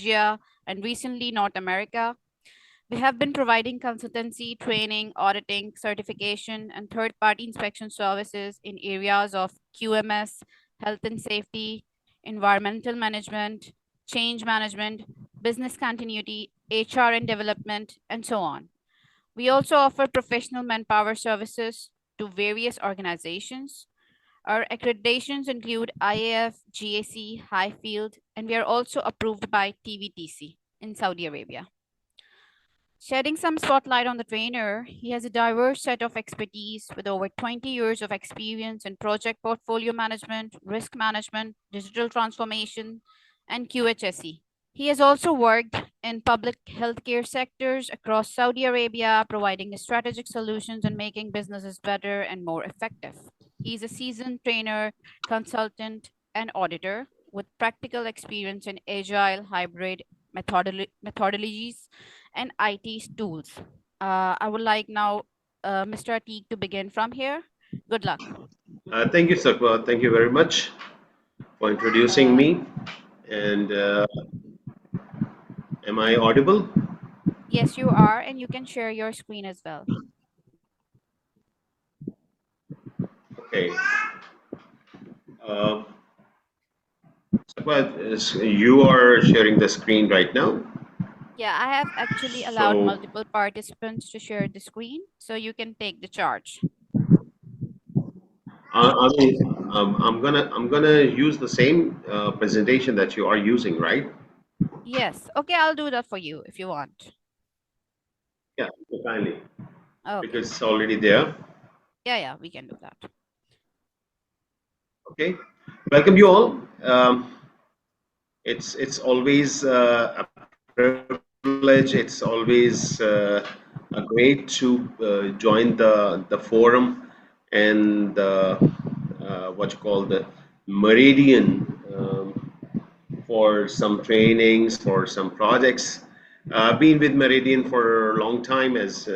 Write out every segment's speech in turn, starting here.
Asia, and recently North America. We have been providing consultancy, training, auditing, certification, and third party inspection services in areas of QMS, health and safety, environmental management, change management, business continuity, HR and development, and so on. We also offer professional manpower services to various organizations. Our accreditations include IAF, GAC, Highfield, and we are also approved by TVTC in Saudi Arabia. Shedding some spotlight on the trainer, he has a diverse set of expertise with over 20 years of experience in project portfolio management, risk management, digital transformation, and QHSE. He has also worked in public healthcare sectors across Saudi Arabia, providing strategic solutions and making businesses better and more effective. He's a seasoned trainer, consultant, and auditor with practical experience in agile, hybrid methodologies and IT tools. I would like now Mr. Atik to begin from here. Good luck. Thank you, Sakwa. Thank you very much for introducing Uh, me. And am I audible? yes, you are, and you can share your screen as well. Okay. Uh, Sakwa, you are sharing the screen right now. Yeah, I have actually allowed So multiple participants to share the screen, so you can take the charge. I'm gonna use the same presentation that you are using, right? Yes, okay, I'll do that for you if you want. Yeah, kindly, Okay, because it's already there. yeah, we can do that. Okay. Welcome you all. It's always a privilege. It's always a great to join the forum and what you call the Meridian for some trainings, for some projects. I've been with Meridian for a long time, as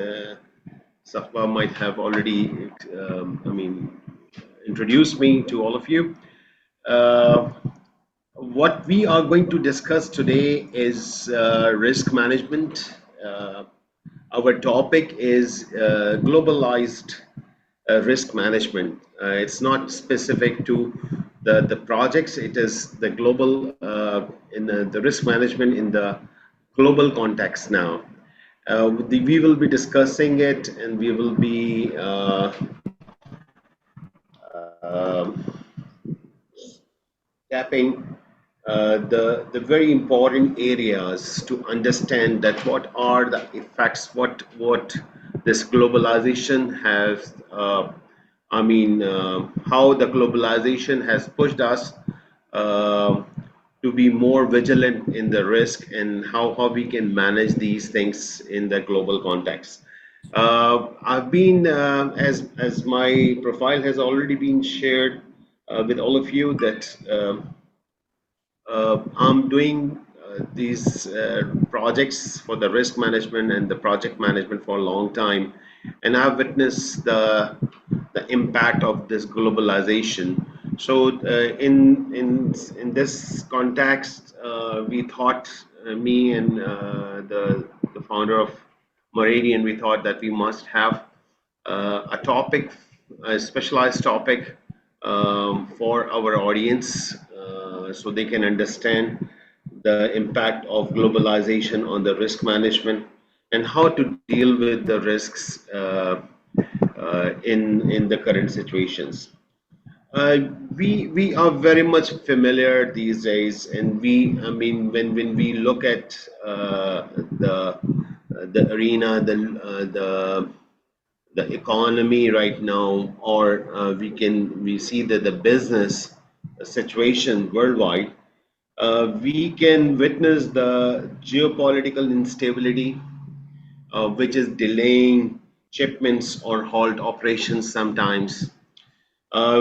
Safwa might have already, introduced me to all of you. Uh, what we are going to discuss today is risk management. Our topic is globalized risk management. It's not specific to the projects. It is the global in the risk management in the global context now. We will be discussing it, and we will be tapping the very important areas to understand that what are the effects, what this globalization has, how the globalization has pushed us uh, to be more vigilant in the risk, and how we can manage these things in the global context. I've been, as my profile has already been shared with all of you, that I'm doing these projects for the risk management and the project management for a long time, and I've witnessed the impact of this globalization. So, in this context, we thought, me and the founder of Meridian, we thought that we must have a topic, a specialized topic for our audience, so they can understand the impact of globalization on the risk management and how to deal with the risks in the current situations. We are very much familiar these days, and when we look at the arena, the economy right now, or we see that the business situation worldwide, we can witness the geopolitical instability, which is delaying shipments or halt operations sometimes.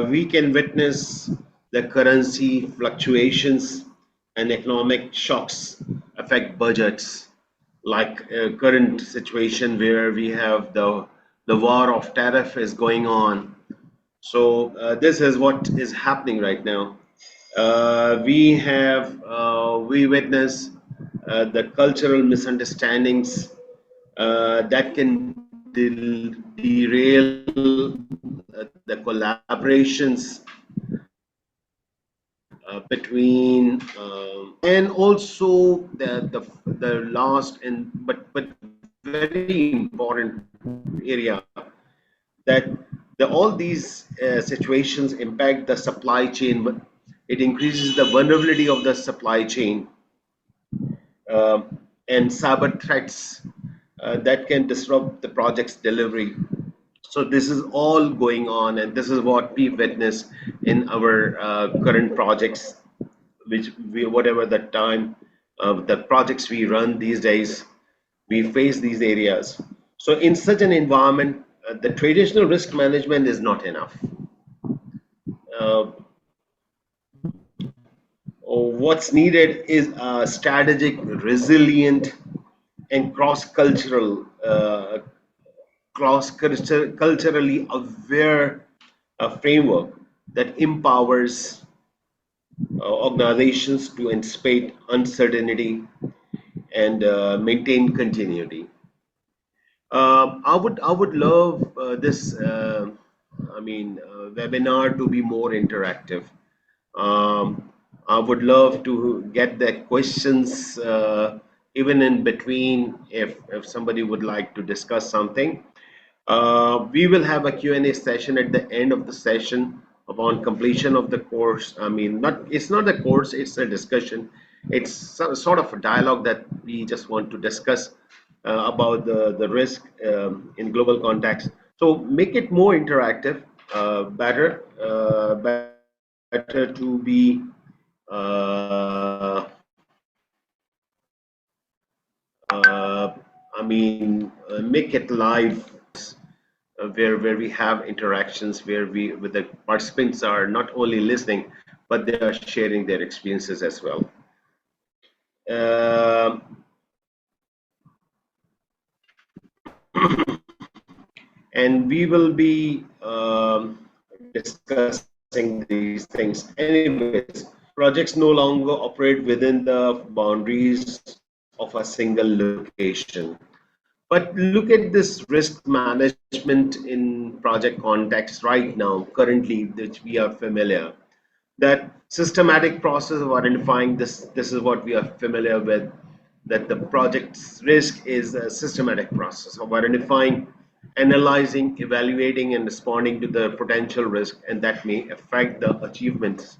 We can witness the currency fluctuations and economic shocks affect budgets, like current situation where we have the war of tariff is going on. So this is what is happening right now. We witness the cultural misunderstandings that can derail the collaborations between and also the last and but very important area that all these situations impact the supply chain. It increases the vulnerability of the supply chain, and cyber threats that can disrupt the project's delivery. So this is all going on, and this is what we witness in our current projects, which we, whatever the time the projects we run these days, we face these areas. So in such an environment, the traditional risk management is not enough. Uh, what's needed is a strategic, resilient, and cross culturally aware framework that empowers organizations to anticipate uncertainty and maintain continuity. I would love this webinar to be more interactive. Um, I would love to get the questions even in between if somebody would like to discuss something. We will have a Q&A session at the end of the session upon completion of the course. I mean, not it's not a course, it's a discussion. It's sort of a dialogue that we just want to discuss about the risk in global context. So make it more interactive, better to be uh, make it live where we have interactions where the participants are not only listening but they are sharing their experiences as well. Um and we will be discussing these things. Anyways, projects no longer operate within the boundaries of a single location. But look at this risk management in project context right now, currently, which we are familiar. That systematic process of identifying this is what we are familiar with, that the project's risk is a systematic process of identifying, analyzing, evaluating, and responding to the potential risk, and that may affect the achievements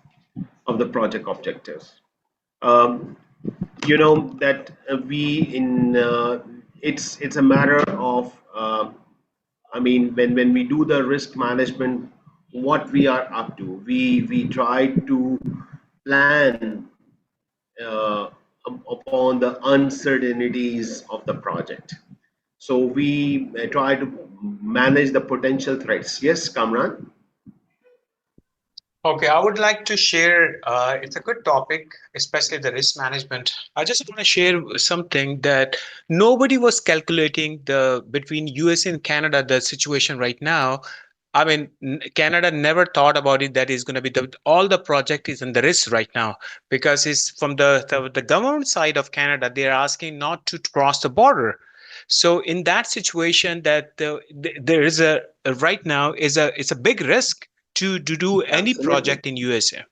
of the project objectives. Um, that we in it's a matter of when we do the risk management, what we are up to, we try to plan uh, upon the uncertainties of the project. So we try to manage the potential threats. Yes, Kamran? Okay, I would like to share. It's a good topic, especially the risk management. I just want to share something that nobody was calculating the between US and Canada the situation right now. I mean, Canada never thought about it that is going to be all the project is in the risk right now because it's from the government side of Canada. They're asking not to cross the border. So in that situation, that there is a right now is a it's a big risk to do any Absolutely. project in USA.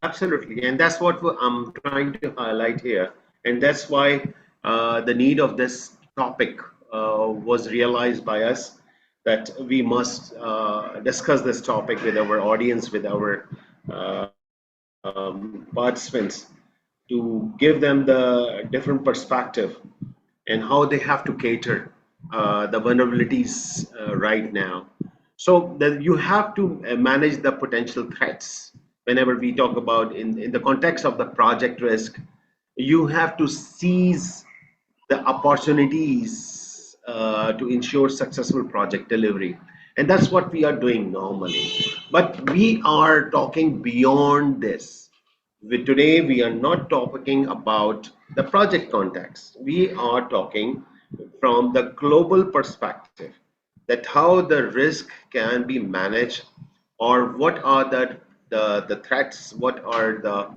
Absolutely, and that's what I'm trying to highlight here, and that's why the need of this topic was realized by us, that we must discuss this topic with our audience, with our participants, to give them the different perspective and how they have to cater the vulnerabilities right now. So that you have to manage the potential threats. Whenever we talk about in the context of the project risk, you have to seize the opportunities to ensure successful project delivery. And that's what we are doing normally. But we are talking beyond this. Today, we are not talking about the project context. We are talking from the global perspective, that how the risk can be managed, or what are the threats, what are the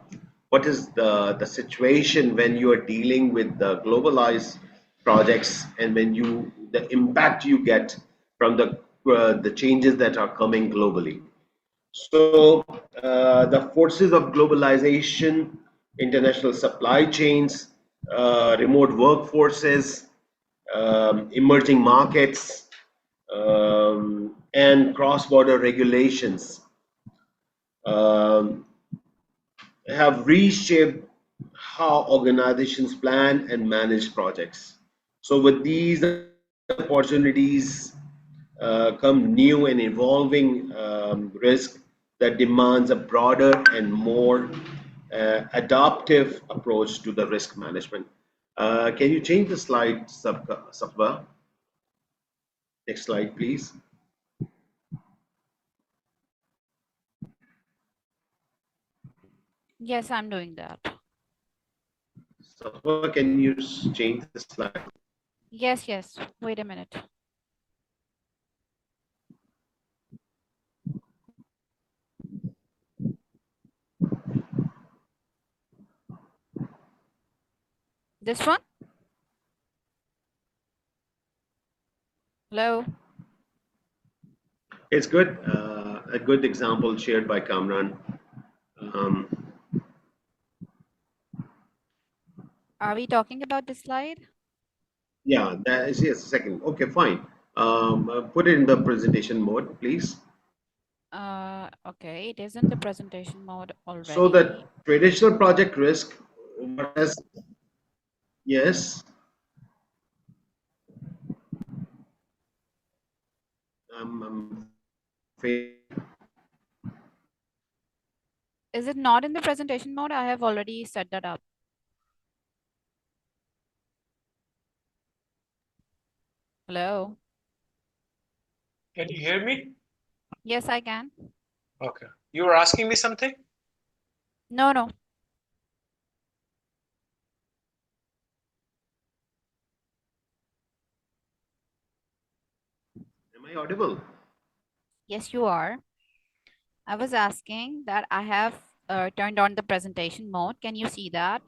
what is the situation when you are dealing with the globalized projects, and when you the impact you get from the changes that are coming globally. So the forces of globalization, international supply chains, remote workforces, emerging markets, and cross-border regulations um, have reshaped how organizations plan and manage projects. So, with these opportunities come new and evolving risk that demands a broader and more adaptive approach to the risk management. Can you change the slide, Sabha? Next slide, please. Yes, I'm doing that. Sabha, can you change the slide? Yes, yes. Wait a minute. This one? Hello? It's good. A good example shared by Kamran. Um, Are we talking about this slide? yeah, that is, yes, second. Okay, fine. Put it in the presentation mode, please. Okay, it is in the presentation mode So the already. traditional project risk, what has, yes, I'm afraid Is it not in the presentation mode? I have already set that up. Hello? Can you hear me? Yes, I can. Okay. You were asking me something? No, no. am I audible? Yes, you are. I was asking that I have turned on the presentation mode. Can you see that?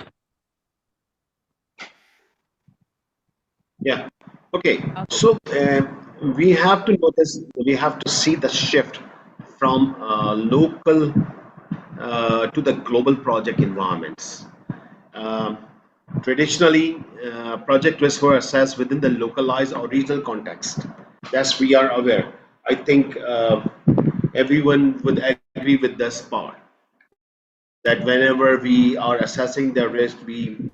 Yeah. Okay. Okay. So we have to notice, we have to see the shift from local to the global project environments. Um, Traditionally, project risks were assessed within the localized or regional context. That's we are aware. I think everyone would agree with this part, that whenever we are assessing the risk, we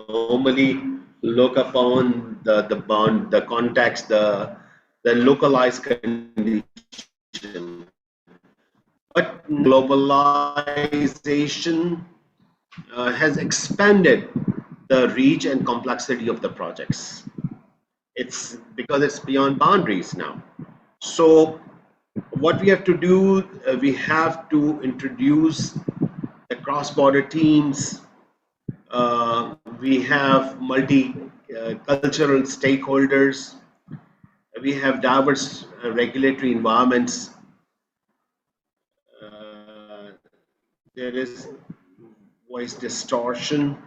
normally look upon the bond, the context, the localized condition. But now globalization has expanded the reach and complexity of the projects. It's because it's beyond boundaries now. So what we have to do, we have to introduce the cross-border teams. We have multi-cultural stakeholders. We have diverse regulatory environments. Uh, there is voice distortion,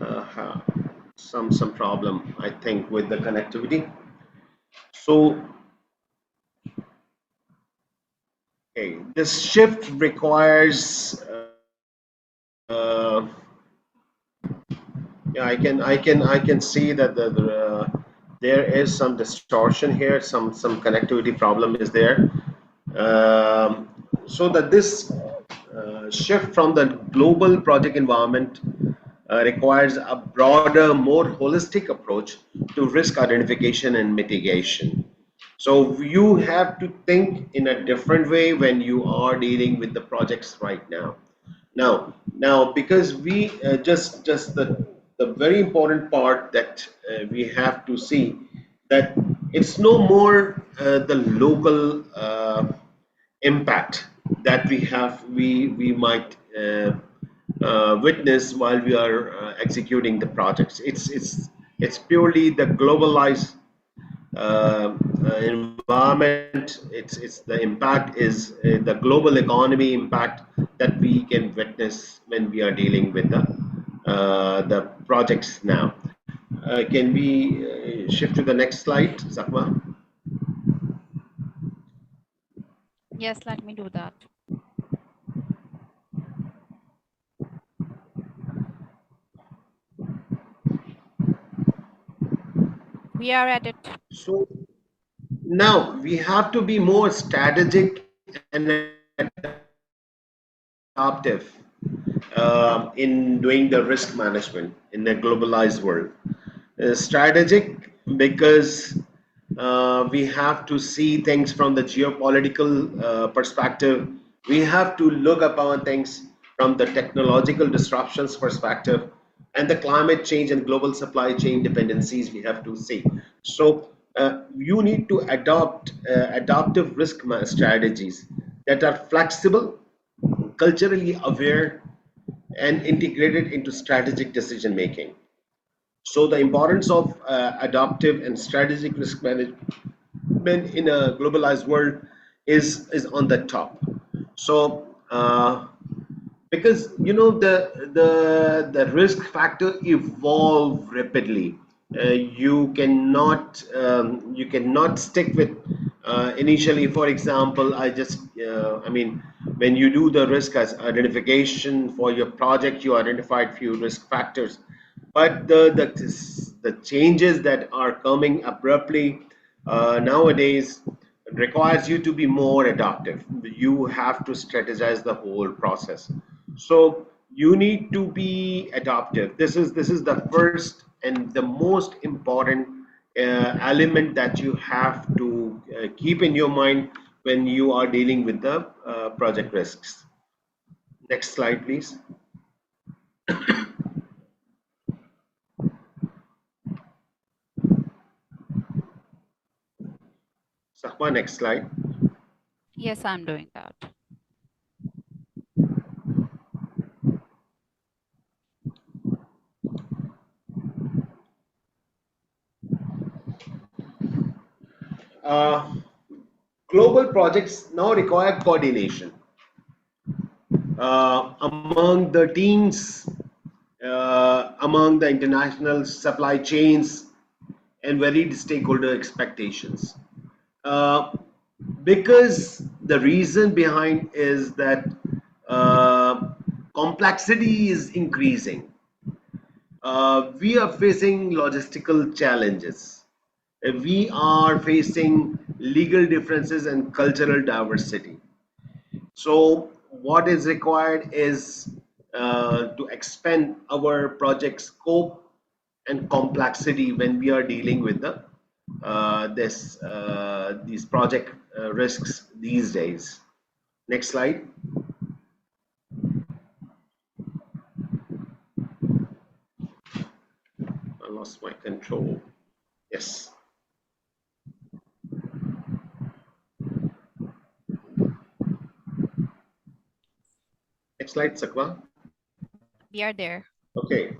uh, some problem, I think, with the connectivity. So, okay, this shift requires. Yeah, I can see that there is some distortion here, some connectivity problem is there. So that this shift from the global project environment requires a broader, more holistic approach to risk identification and mitigation. So you have to think in a different way when you are dealing with the projects right now. Now, because we just the very important part that we have to see, that it's no more the local impact that we might witness while we are executing the projects. It's purely the globalized environment. It's the impact is the global economy impact that we can witness when we are dealing with the projects now. Can we shift to the next slide, Sakma? Yes, let me do that. We are at it. So now we have to be more strategic and adaptive in doing the risk management in a globalized world. Strategic because we have to see things from the geopolitical perspective. We have to look upon things from the technological disruptions perspective and the climate change and global supply chain dependencies we have to see. So you need to adopt adaptive risk strategies that are flexible, culturally aware, and integrated into strategic decision making. So the importance of adaptive and strategic risk management in a globalized world is on the top. So because you know the risk factor evolve rapidly. You cannot stick with initially. For example, I mean, when you do the risk as identification for your project, you identified few risk factors, but the changes that are coming abruptly nowadays requires you to be more adaptive. You have to strategize the whole process. So you need to be adaptive. This is the first and the most important element that you have to keep in your mind when you are dealing with the project risks. Next slide, please. Sahba, next slide. Yes, I'm doing that. Uh, Global projects now require coordination among the teams, among the international supply chains, and varied stakeholder expectations. Uh, because the reason behind is that uh, complexity is increasing. We are facing logistical challenges. We are facing legal differences and cultural diversity. So, what is required is to expand our project scope and complexity when we are dealing with these project risks these days. Next slide. I lost my control. Yes. Next slide, Sakwa. We are there. Okay.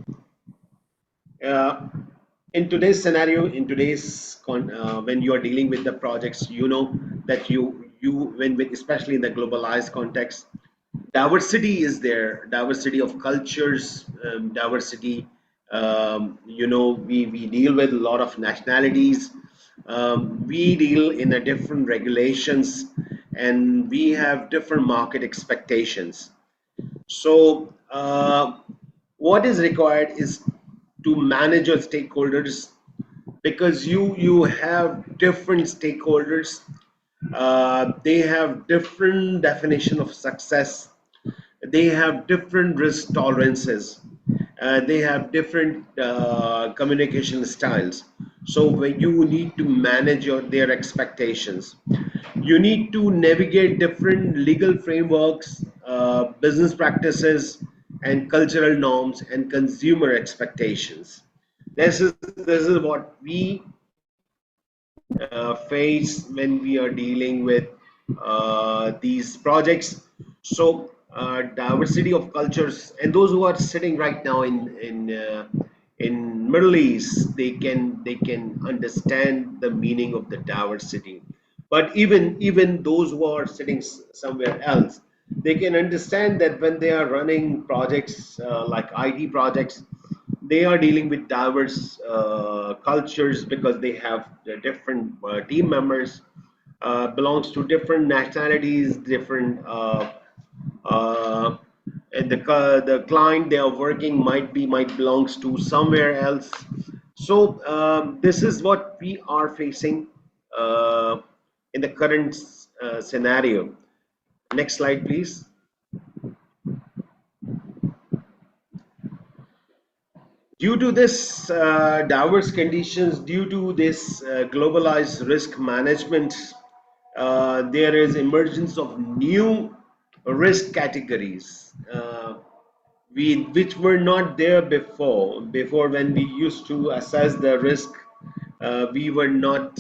Uh, in today's scenario, in today's when you are dealing with the projects, you know that when especially in the globalized context, diversity is there. Diversity of cultures, diversity. We deal with a lot of nationalities. We deal in a different regulations, and we have different market expectations. So, what is required is to manage your stakeholders because you have different stakeholders. They have different definition of success. They have different risk tolerances. They have different communication styles. So when you need to manage their expectations, you need to navigate different legal frameworks, business practices, and cultural norms and consumer expectations. This is what we face when we are dealing with these projects. So diversity of cultures, and those who are sitting right now In Middle East, they can understand the meaning of the diversity. But even those who are sitting somewhere else, they can understand that when they are running projects like IT projects, they are dealing with diverse cultures because they have different team members, belongs to different nationalities, different uh, and the client they are working might belongs to somewhere else. So this is what we are facing uh, in the current scenario. Next slide, please. Due to this diverse conditions, due to this globalized risk management, there is emergence of new risk categories. Which were not there before. Before, when we used to assess the risk, we were not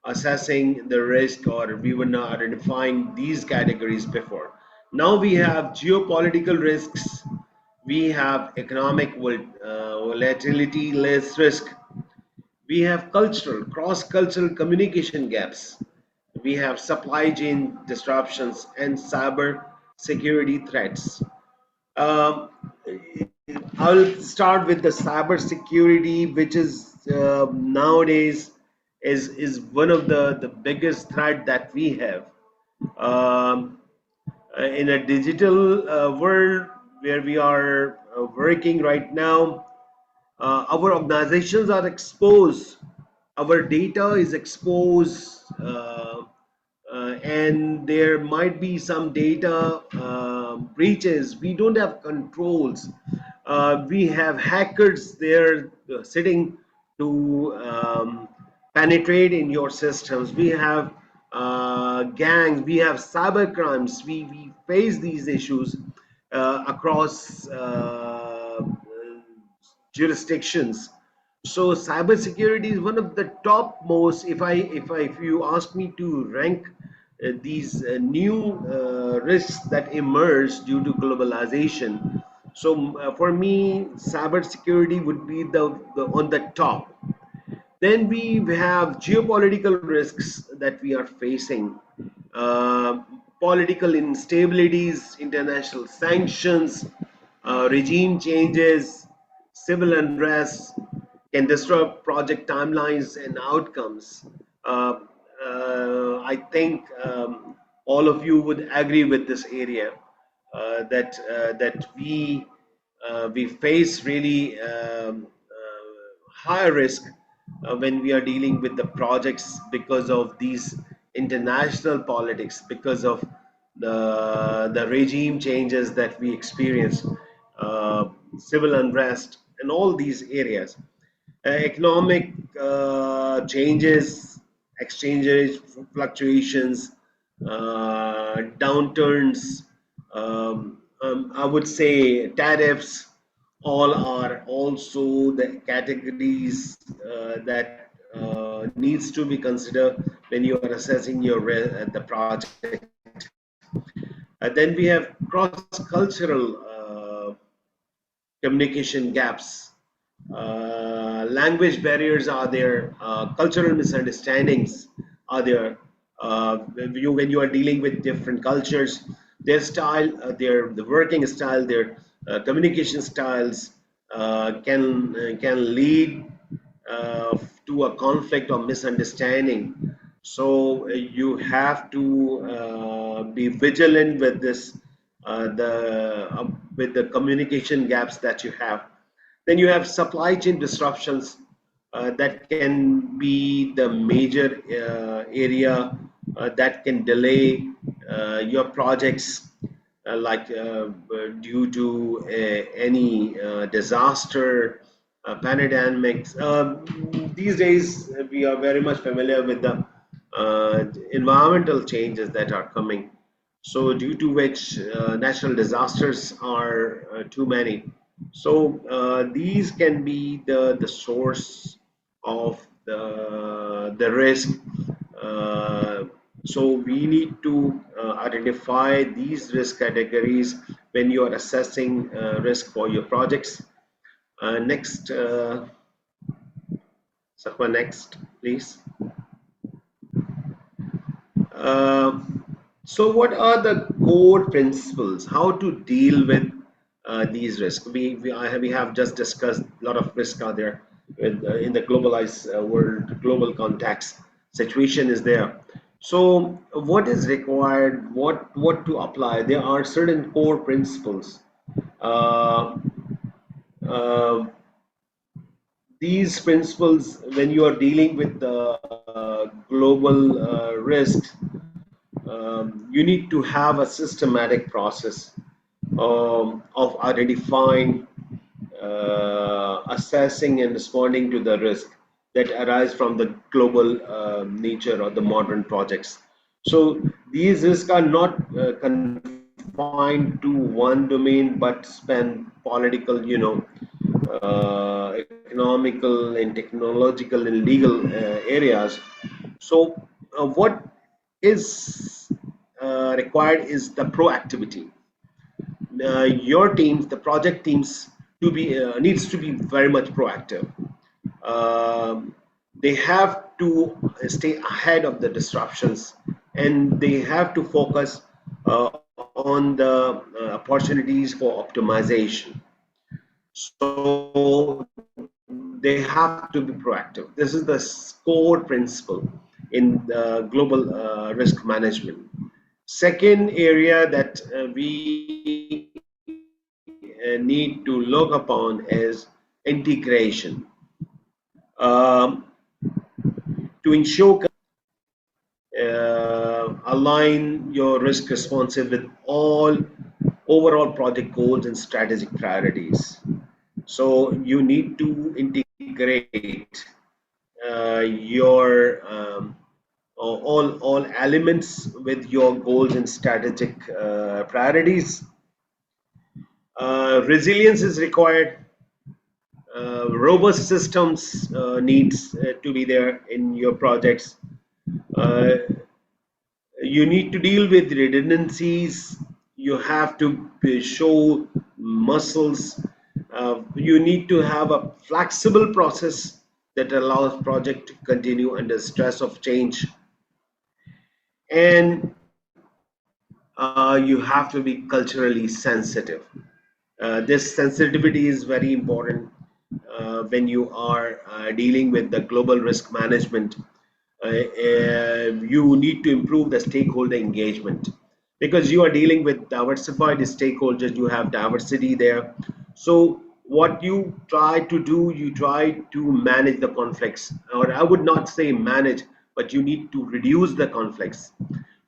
assessing the risk, or we were not identifying these categories before. Now we have geopolitical risks, we have economic volatility less risk, we have cultural cross-cultural communication gaps, we have supply chain disruptions and cyber security threats. um, I'll start with the cybersecurity, which is nowadays is one of the biggest threat that we have. Um, in a digital world where we are working right now, our organizations are exposed, our data is exposed, and there might be some data breaches. We don't have controls. We have hackers there sitting to penetrate in your systems. We have gangs, we have cyber crimes. We face these issues across jurisdictions. So cybersecurity is one of the topmost. If you ask me to rank these new risks that emerge due to globalization, so for me, cybersecurity would be the on the top. Then we have geopolitical risks that we are facing, uh, political instabilities, international sanctions, regime changes, civil unrest can disrupt project timelines and outcomes. Uh, I think all of you would agree with this area, that we face really high risk when we are dealing with the projects because of these international politics, because of the regime changes that we experience, civil unrest, and all these areas. Economic changes, exchange rate fluctuations, downturns, I would say tariffs, all are also the categories that needs to be considered when you are assessing the project. Then we have cross-cultural communication gaps. Language barriers are there, cultural misunderstandings are there. When you are dealing with different cultures, their style, their the working style, their communication styles can lead to a conflict or misunderstanding. So you have to be vigilant with this, with the communication gaps that you have. Then you have supply chain disruptions that can be the major area that can delay your projects, due to any disaster, pandemics. These days, we are very much familiar with the environmental changes that are coming. So, due to which natural disasters are too many. So, these can be the source of the risk. Uh, so we need to identify these risk categories when you are assessing risk for your projects. Next, Sakwa, next, please. Uh, so, what are the core principles? How to deal with these risks? We have just discussed a lot of risk out there in the globalized world, global context. Situation is there. So, what is required? What to apply? There are certain core principles. Uh, uh, these principles, when you are dealing with the global risks, you need to have a systematic process of identifying, assessing, and responding to the risk that arise from the global nature of the modern projects. So these risks are not confined to one domain, but span political, economical and technological and legal areas. So what is required is the proactivity. Your teams, the project teams, to be needs to be very much proactive. Um, they have to stay ahead of the disruptions, and they have to focus on the opportunities for optimization. So they have to be proactive. This is the core principle in global risk management. Second area that we need to look upon is integration. To ensure align your risk responsive with all overall project goals and strategic priorities. So you need to integrate your all elements with your goals and strategic priorities. Resilience is required. Robust systems needs to be there in your projects. Uh, you need to deal with redundancies. You have to show muscles. You need to have a flexible process that allows project to continue under stress of change, and you have to be culturally sensitive. This sensitivity is very important when you are dealing with the global risk management. You need to improve the stakeholder engagement because you are dealing with diversified stakeholders. You have diversity there. So what you try to do, you try to manage the conflicts, or I would not say manage, but you need to reduce the conflicts.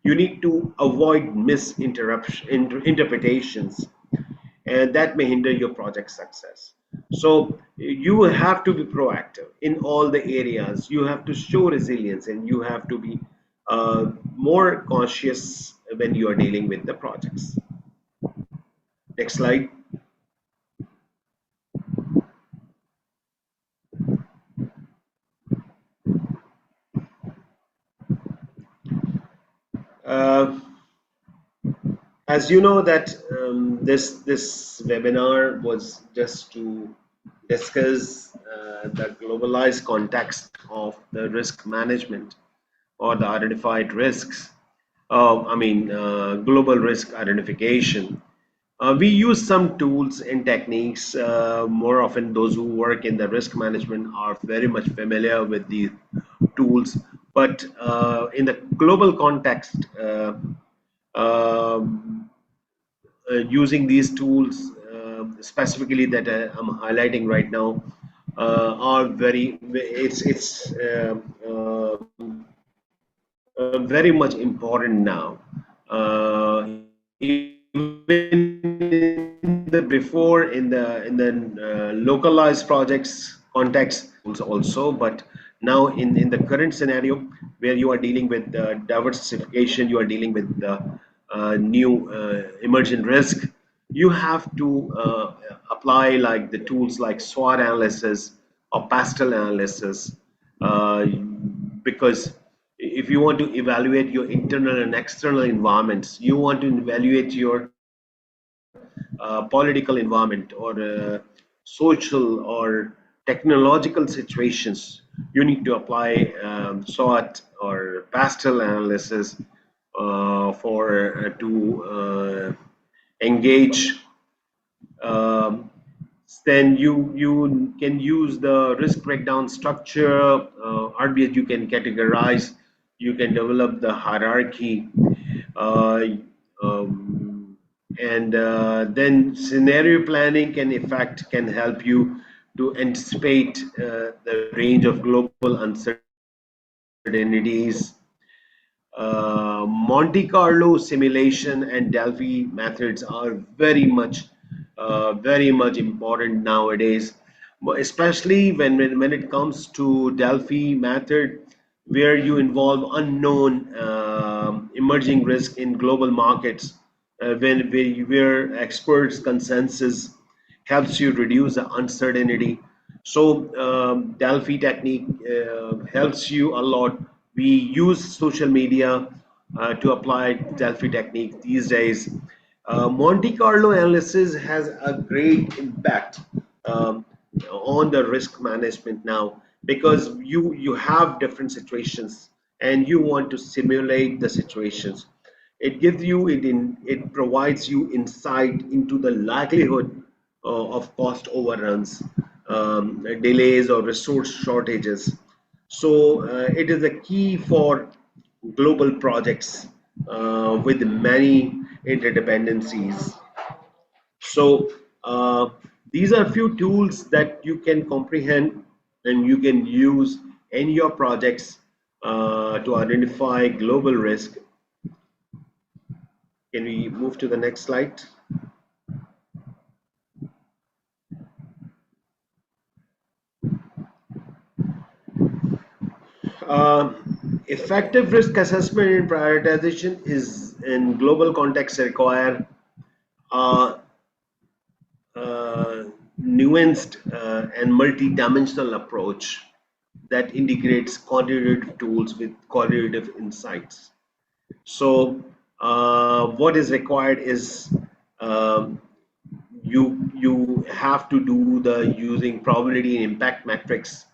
You need to avoid misinterpretations, and that may hinder your project success. So you have to be proactive in all the areas. You have to show resilience, and you have to be more cautious when you are dealing with the projects. Next slide. Uh, as you know that this webinar was just to discuss the globalized context of the risk management or the identified risks. Global risk identification. We use some tools and techniques. More often, those who work in the risk management are very much familiar with the tools. But in the global context, um, using these tools, specifically that I'm highlighting right now, are very. It's very much important now. Even in the before, in the localized projects context, these tools also, but now in the current scenario where you are dealing with diversification, you are dealing with new emergent risk, you have to apply like the tools like SWOT analysis or pastel analysis, uh, because if you want to evaluate your internal and external environments, you want to evaluate your political environment or social or technological situations, you need to apply SWOT or pastel analysis for to engage. um, then you can use the risk breakdown structure. RBS you can categorize, you can develop the hierarchy, uh, um, and then scenario planning can help you to anticipate the range of global uncertainties. Monte Carlo simulation and Delphi methods are very much important nowadays, especially when it comes to Delphi method, where you involve unknown emerging risk in global markets, where experts consensus helps you reduce the uncertainty. So Delphi technique helps you a lot. We use social media to apply Delphi technique these days. Monte Carlo analysis has a great impact um, on the risk management now, because you have different situations and you want to simulate the situations. It provides you insight into the likelihood of cost overruns, delays, or resource shortages. So it is a key for global projects with many interdependencies. So these are few tools that you can comprehend and you can use in your projects to identify global risk. Can we move to the next slide? Effective risk assessment and prioritization is in global context require a, nuanced and multi-dimensional approach that integrates quantitative tools with qualitative insights. So, what is required is um, you have to do the using probability and impact metrics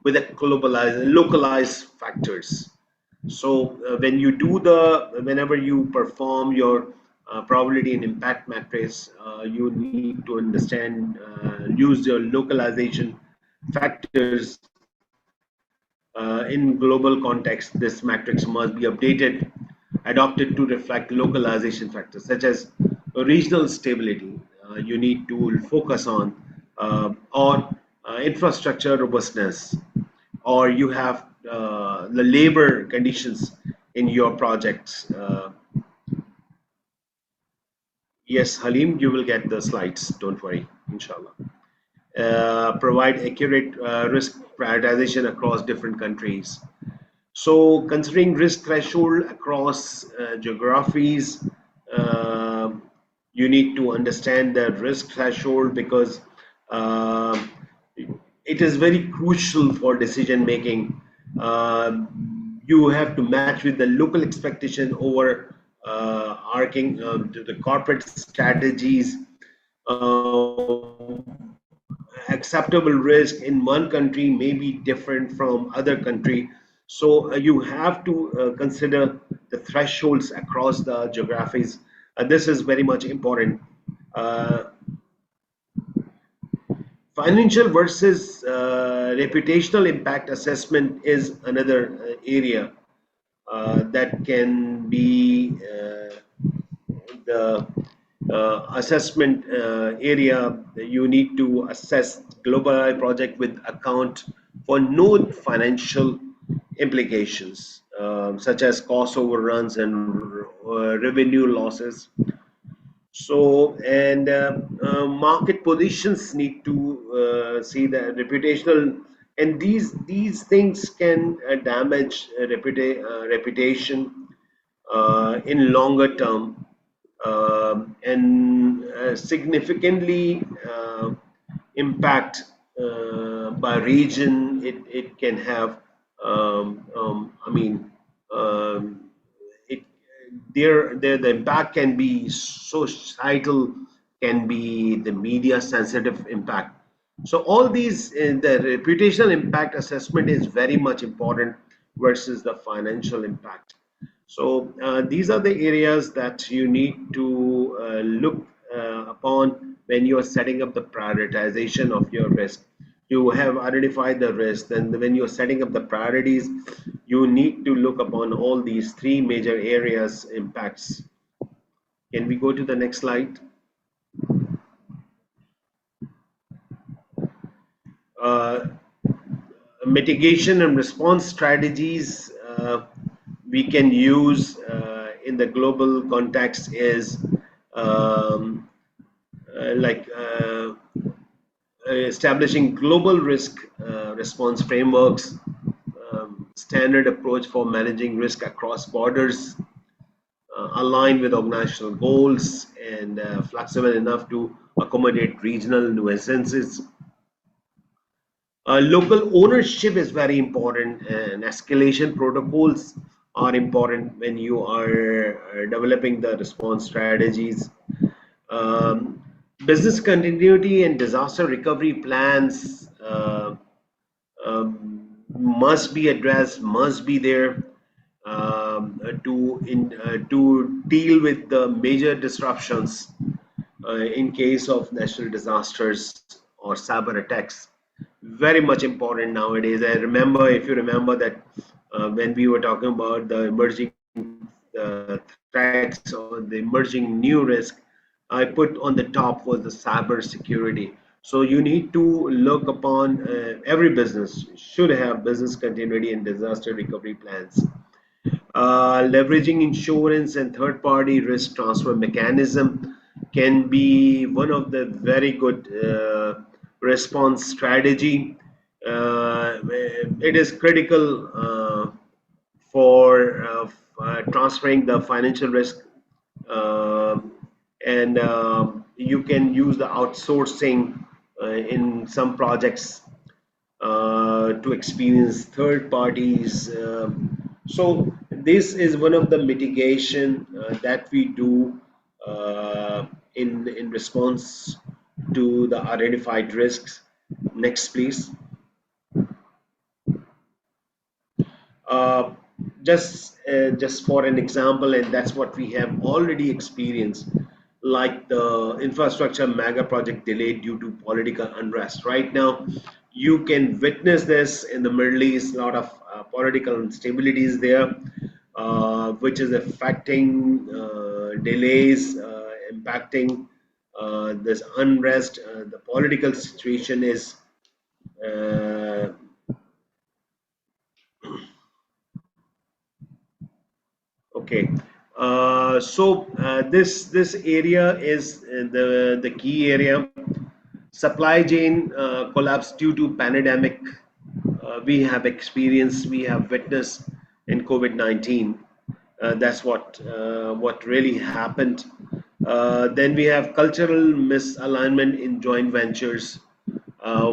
with a globalized localized factors. So when you do the whenever you perform your probability and impact matrix, you need to understand, use your localization factors. In global context, this matrix must be updated, adopted to reflect localization factors such as regional stability. You need to focus on or infrastructure robustness, or you have the labor conditions in your projects. Yes, Halim, you will get the slides. Don't worry, inshallah. Provide accurate risk prioritization across different countries. So, considering risk threshold across geographies, uh, you need to understand the risk threshold, because uh, it is very crucial for decision making. You have to match with the local expectation over arcing the corporate strategies. Acceptable risk in one country may be different from other country. So you have to consider the thresholds across the geographies. This is very much important. uh, Financial versus reputational impact assessment is another area that can be the assessment area. You need to assess global project with account for known financial implications, such as cost overruns and revenue losses. So, and market positions need to see the reputational, and these things can damage reputation in longer term, and significantly impact by region. It can have, I mean, um, it the impact can be societal, can be the media sensitive impact. So all these, the reputational impact assessment is very much important versus the financial impact. So these are the areas that you need to look upon when you are setting up the prioritization of your risk. You have identified the risk, then when you are setting up the priorities, you need to look upon all these three major areas impacts. Can we go to the next slide? Uh, Mitigation and response strategies we can use in the global context is um, like establishing global risk response frameworks, standard approach for managing risk across borders, aligned with organizational goals, and flexible enough to accommodate regional nuances. Local ownership is very important, and escalation protocols are important when you are developing the response strategies. Um, Business continuity and disaster recovery plans must be addressed, must be there to deal with the major disruptions in case of natural disasters or cyber attacks. Very much important nowadays. I remember, if you remember that when we were talking about the emerging threats or the emerging new risk, I put on the top was the cyber security. So you need to look upon every business should have business continuity and disaster recovery plans. Leveraging insurance and third-party risk transfer mechanism can be one of the very good response strategy. It is critical for transferring the financial risk, um and you can use the outsourcing in some projects to experience third parties. So this is one of the mitigation that we do in response to the identified risks. Next, please. Uh, just for an example, and that's what we have already experienced, like the infrastructure mega project delayed due to political unrest. Right now, you can witness this in the Middle East. A lot of political instability is there, which is affecting delays, impacting this unrest. The political situation is uh, okay. This area is the key area. Supply chain collapse due to pandemic. We have witnessed in COVID-19. That's what really happened. Then we have cultural misalignment in joint ventures,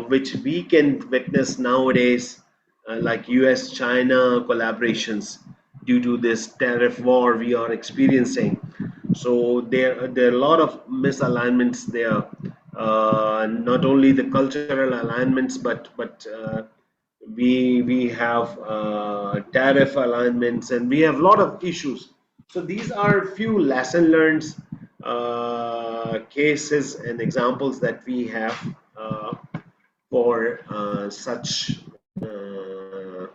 which we can witness nowadays, like US China collaborations due to this tariff war we are experiencing. So there are a lot of misalignments there. Not only the cultural alignments, but we have tariff alignments, and we have a lot of issues. So these are few lesson learned cases and examples that we have for such uh,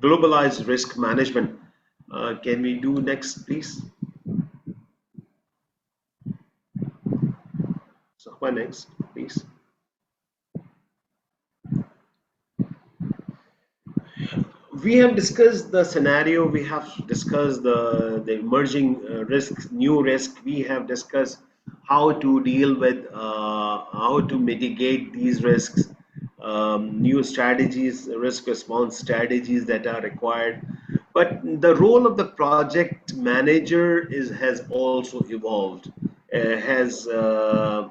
globalized risk management. Can we do next, please? So, next, please. We have discussed the scenario, we have discussed the emerging risk, new risk. We have discussed how to deal with how to mitigate these risks, new strategies, risk response strategies that are required. But the role of the project manager is has also evolved, has I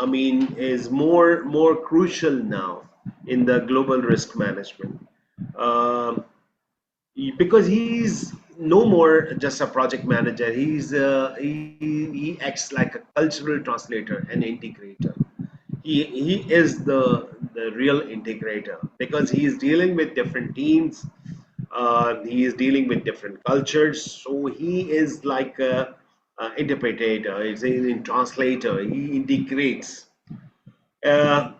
mean, is more crucial now in the global risk management, um, because no more just a project manager. He acts like a cultural translator and integrator. He is the real integrator because he is dealing with different teams. He is dealing with different cultures, so he is like a interpreter. He's a translator. He integrates. Uh,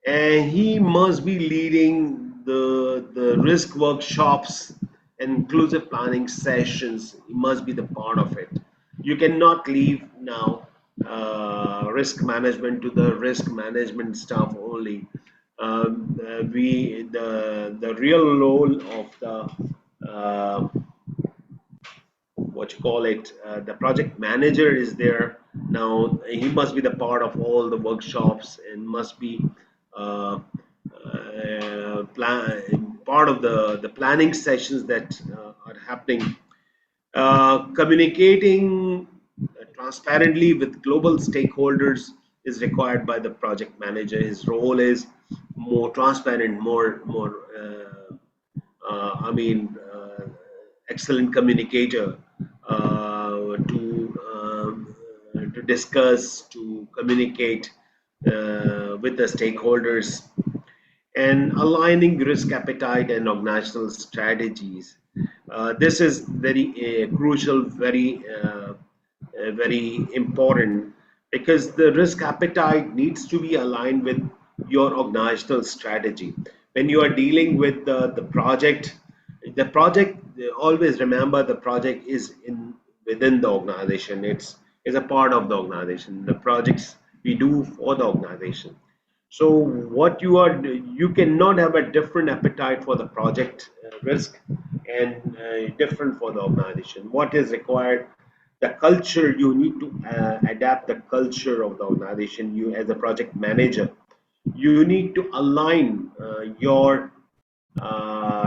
and he must be leading the risk workshops and inclusive planning sessions. He must be the part of it. You cannot leave now risk management to the risk management staff only. We the real role of the what you call it, the project manager is there now. He must be the part of all the workshops and must be uh, part of the planning sessions that are happening. Communicating transparently with global stakeholders is required by the project manager. His role is more transparent, more I mean, excellent communicator to discuss, to communicate with the stakeholders, and aligning risk appetite and organizational strategies. This is very crucial, very important, because the risk appetite needs to be aligned with your organizational strategy. When you are dealing with the project, always remember the project is in within the organization. It's a part of the organization. The projects we do for the organization. So what you cannot have a different appetite for the project risk and different for the organization. What is required, the culture, you need to adapt the culture of the organization. You as a project manager, you need to align your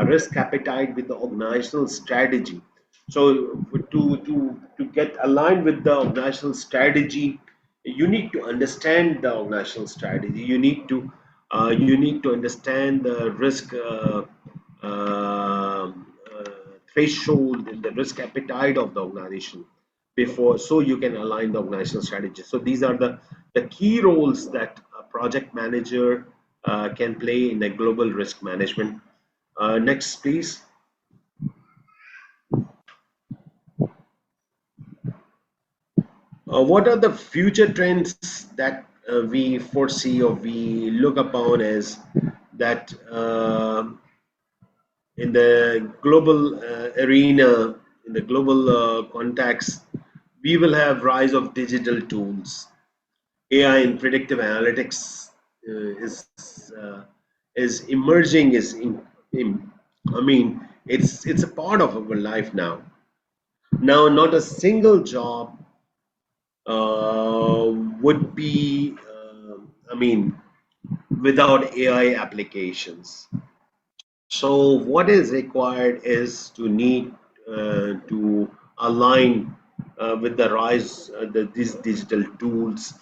risk appetite with the organizational strategy. So to get aligned with the organizational strategy, you need to understand the organizational strategy. You need to understand the risk threshold and the risk appetite of the organization before, so you can align the organizational strategy. So these are the key roles that a project manager can play in the global risk management. Next, please. What are the future trends that we foresee or we look upon as that in the global arena, in the global context, we will have rise of digital tools. AI and predictive analytics is emerging. I mean, it's a part of our life now. Now, not a single job would be, I mean, without AI applications. So what is required is to need to align with the rise these digital tools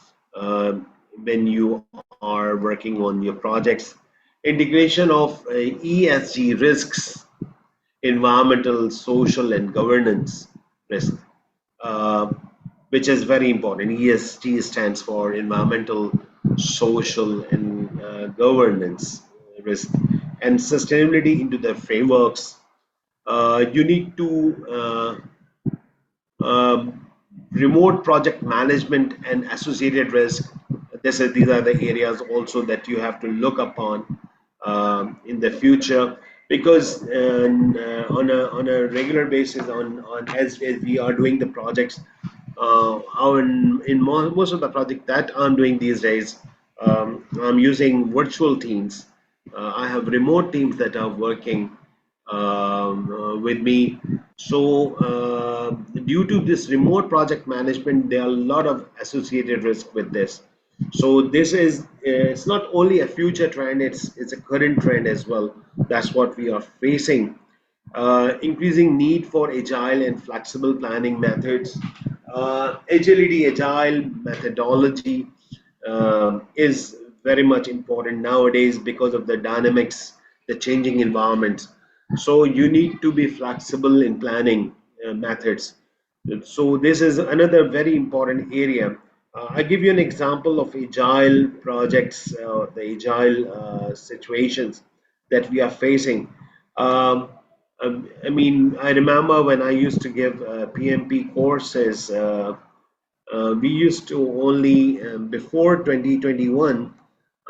when you are working on your projects. Integration of ESG risks, environmental, social, and governance risk, uh, which is very important. ESG stands for environmental, social, and governance risk, and sustainability into the frameworks. You need to remote project management and associated risk. These are the areas also that you have to look upon in the future, because on a regular basis, on as we are doing the projects, most of the project that I'm doing these days, I'm using virtual teams. I have remote teams that are working with me. So, due to this remote project management, there are a lot of associated risk with this. So, this is it's not only a future trend; it's a current trend as well. That's what we are facing. Increasing need for agile and flexible planning methods. Agility, agile methodology is very much important nowadays because of the dynamics, the changing environment. So you need to be flexible in planning methods. So this is another very important area. I give you an example of agile projects, the agile situations that we are facing. Um, I mean, I remember when I used to give PMP courses. We used to only before 2021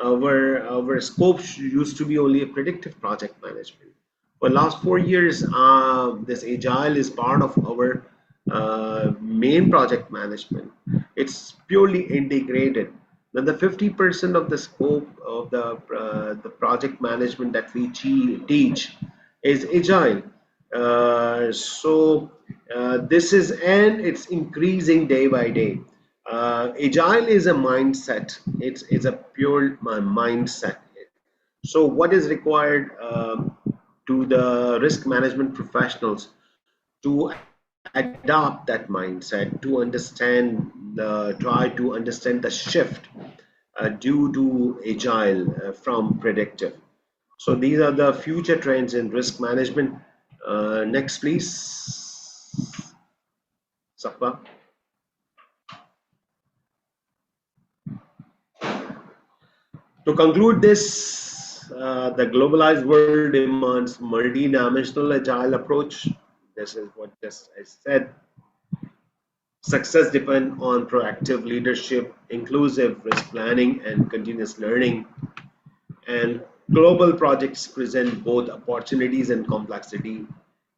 our scope used to be only a predictive project management. For last 4 years, this agile is part of our main project management. It's purely integrated. Then the 50% of the scope of the project management that we teach is agile. This is, and it's increasing day by day. Agile is a mindset. It's a pure mindset. So what is required to the risk management professionals to adopt that mindset, to try to understand the shift due to agile from predictive. So these are the future trends in risk management. Next, please, Sakwa. To conclude this, the globalized world demands multidimensional agile approach. This is what just I said. Success depends on proactive leadership, inclusive risk planning, and continuous learning. And global projects present both opportunities and complexity.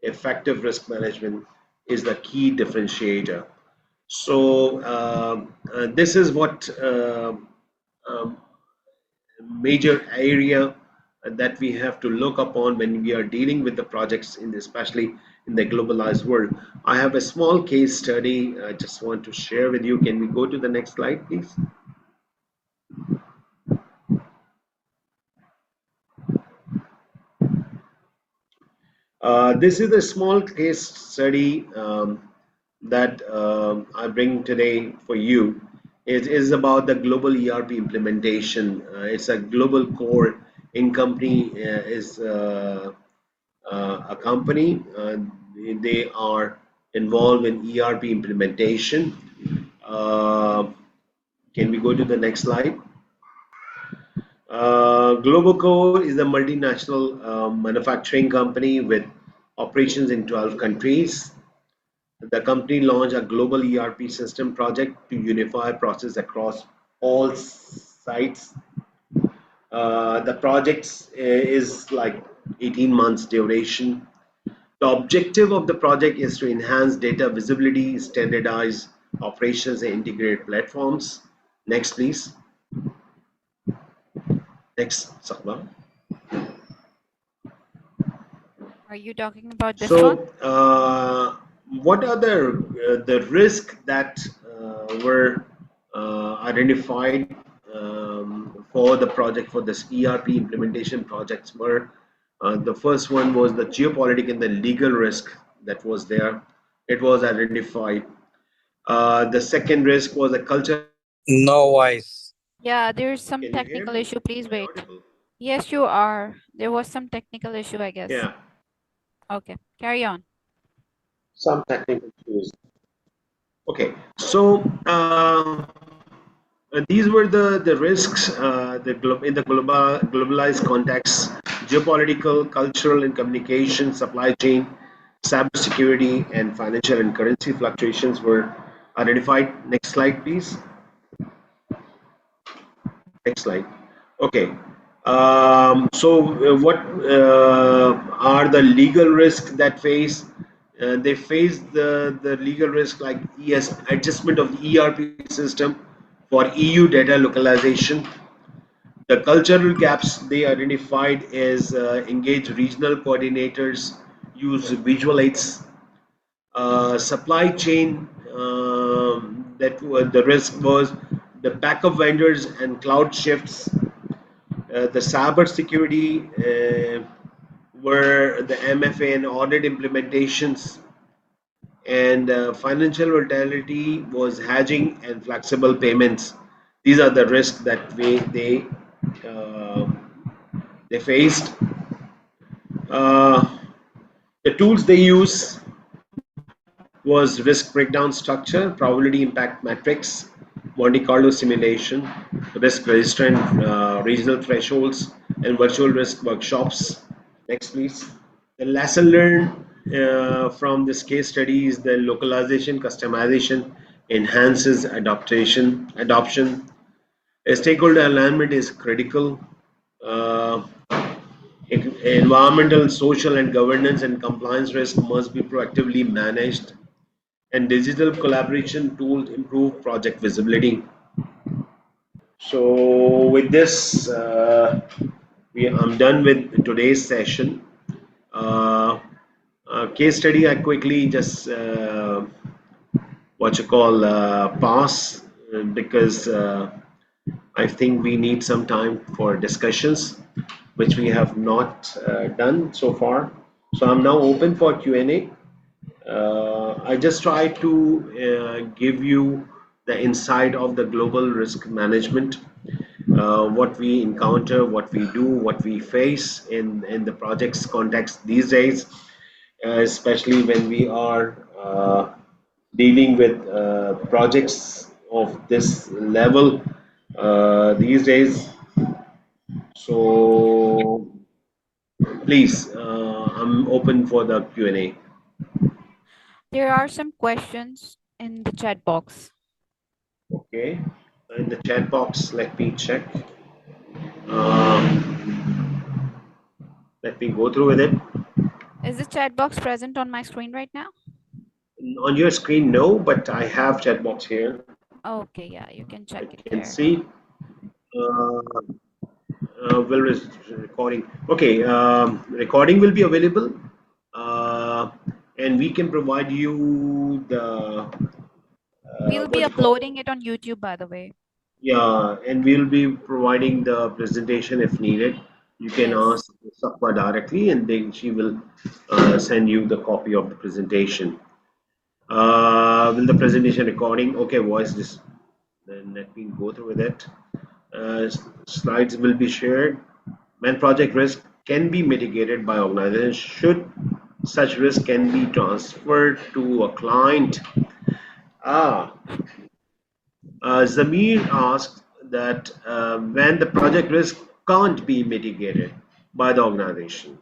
Effective risk management is the key differentiator. So, this is what um, major area that we have to look upon when we are dealing with the projects in especially in the globalized world. I have a small case study I just want to share with you. Can we go to the next slide, please? This is a small case study that I bring today for you. It is about the global ERP implementation. It's a global core in company is a company. They are involved in ERP implementation. Uh, can we go to the next slide? Globoco is a multinational manufacturing company with operations in 12 countries. The company launched a global ERP system project to unify process across all sites. The project is like 18 months duration. The objective of the project is to enhance data visibility, standardize operations, and integrate platforms. Next, please. Next, Sakba. Are you talking about this one? So, what are the risks that were identified for the project for this ERP implementation projects were the first one was the geopolitical and the legal risk that was there. It was identified. The second risk was a cultural gap. No voice. Yeah, there's some Can you hear technical me? issue. Am Please I wait. audible? Yes, you are. There was some technical issue, I guess. Yeah, Okay, carry on. some technical issues. Okay, so these were the risks in the globalized context: geopolitical, cultural, and communication, supply chain, cybersecurity, and financial and currency fluctuations were identified. Next slide, please. Next slide. Okay. What are the legal risks that face? They face the legal risk like adjustment of the ERP system for EU data localization. The cultural gaps they identified is engage regional coordinators, use visual aids, supply chain. The risk was the backup vendors and cloud shifts. The cyber security were the MFA and audit implementations, and financial volatility was hedging and flexible payments. These are the risks that uh, they faced. The tools they use was risk breakdown structure, probability impact matrix, Monte Carlo simulation, risk register and regional thresholds, and virtual risk workshops. Next, please. The lesson learned from this case study is the localization, customization enhances adoption. A stakeholder alignment is critical. Uh, Environmental, social, and governance and compliance risk must be proactively managed, and digital collaboration tools improve project visibility. So, with this, I'm done with today's session. Uh, Case study, I quickly just what you call pass because I think we need some time for discussions, which we have not done so far. So I'm now open for Q&A. I just try to give you the insight of the global risk management, what we encounter, what we do, what we face in the project's context these days, especially when we are dealing with projects of this level these days. So please, I'm open for the Q&A. There are some questions in the chat box. Okay, in the chat box, let me check. Um, Let me go through with it. Is the chat box present on my screen right now? On your screen, no, but I have chat box here. Okay, yeah, you I can can check it see. there. Uh, Recording. Okay, recording will be available, uh, and we can provide you the We'll be what you call. uploading it on YouTube, by the way. Yeah, and we'll be providing the presentation if needed. You can Yes. ask Sakwa directly, and then she will send you the copy of the presentation. Will the presentation recording? Okay, voice this. Then let me go through with it. Slides will be shared. When project risk can be mitigated by organizations, should such risk can be transferred to a client? Ah, Zamir asked that when the project risk can't be mitigated by the organization,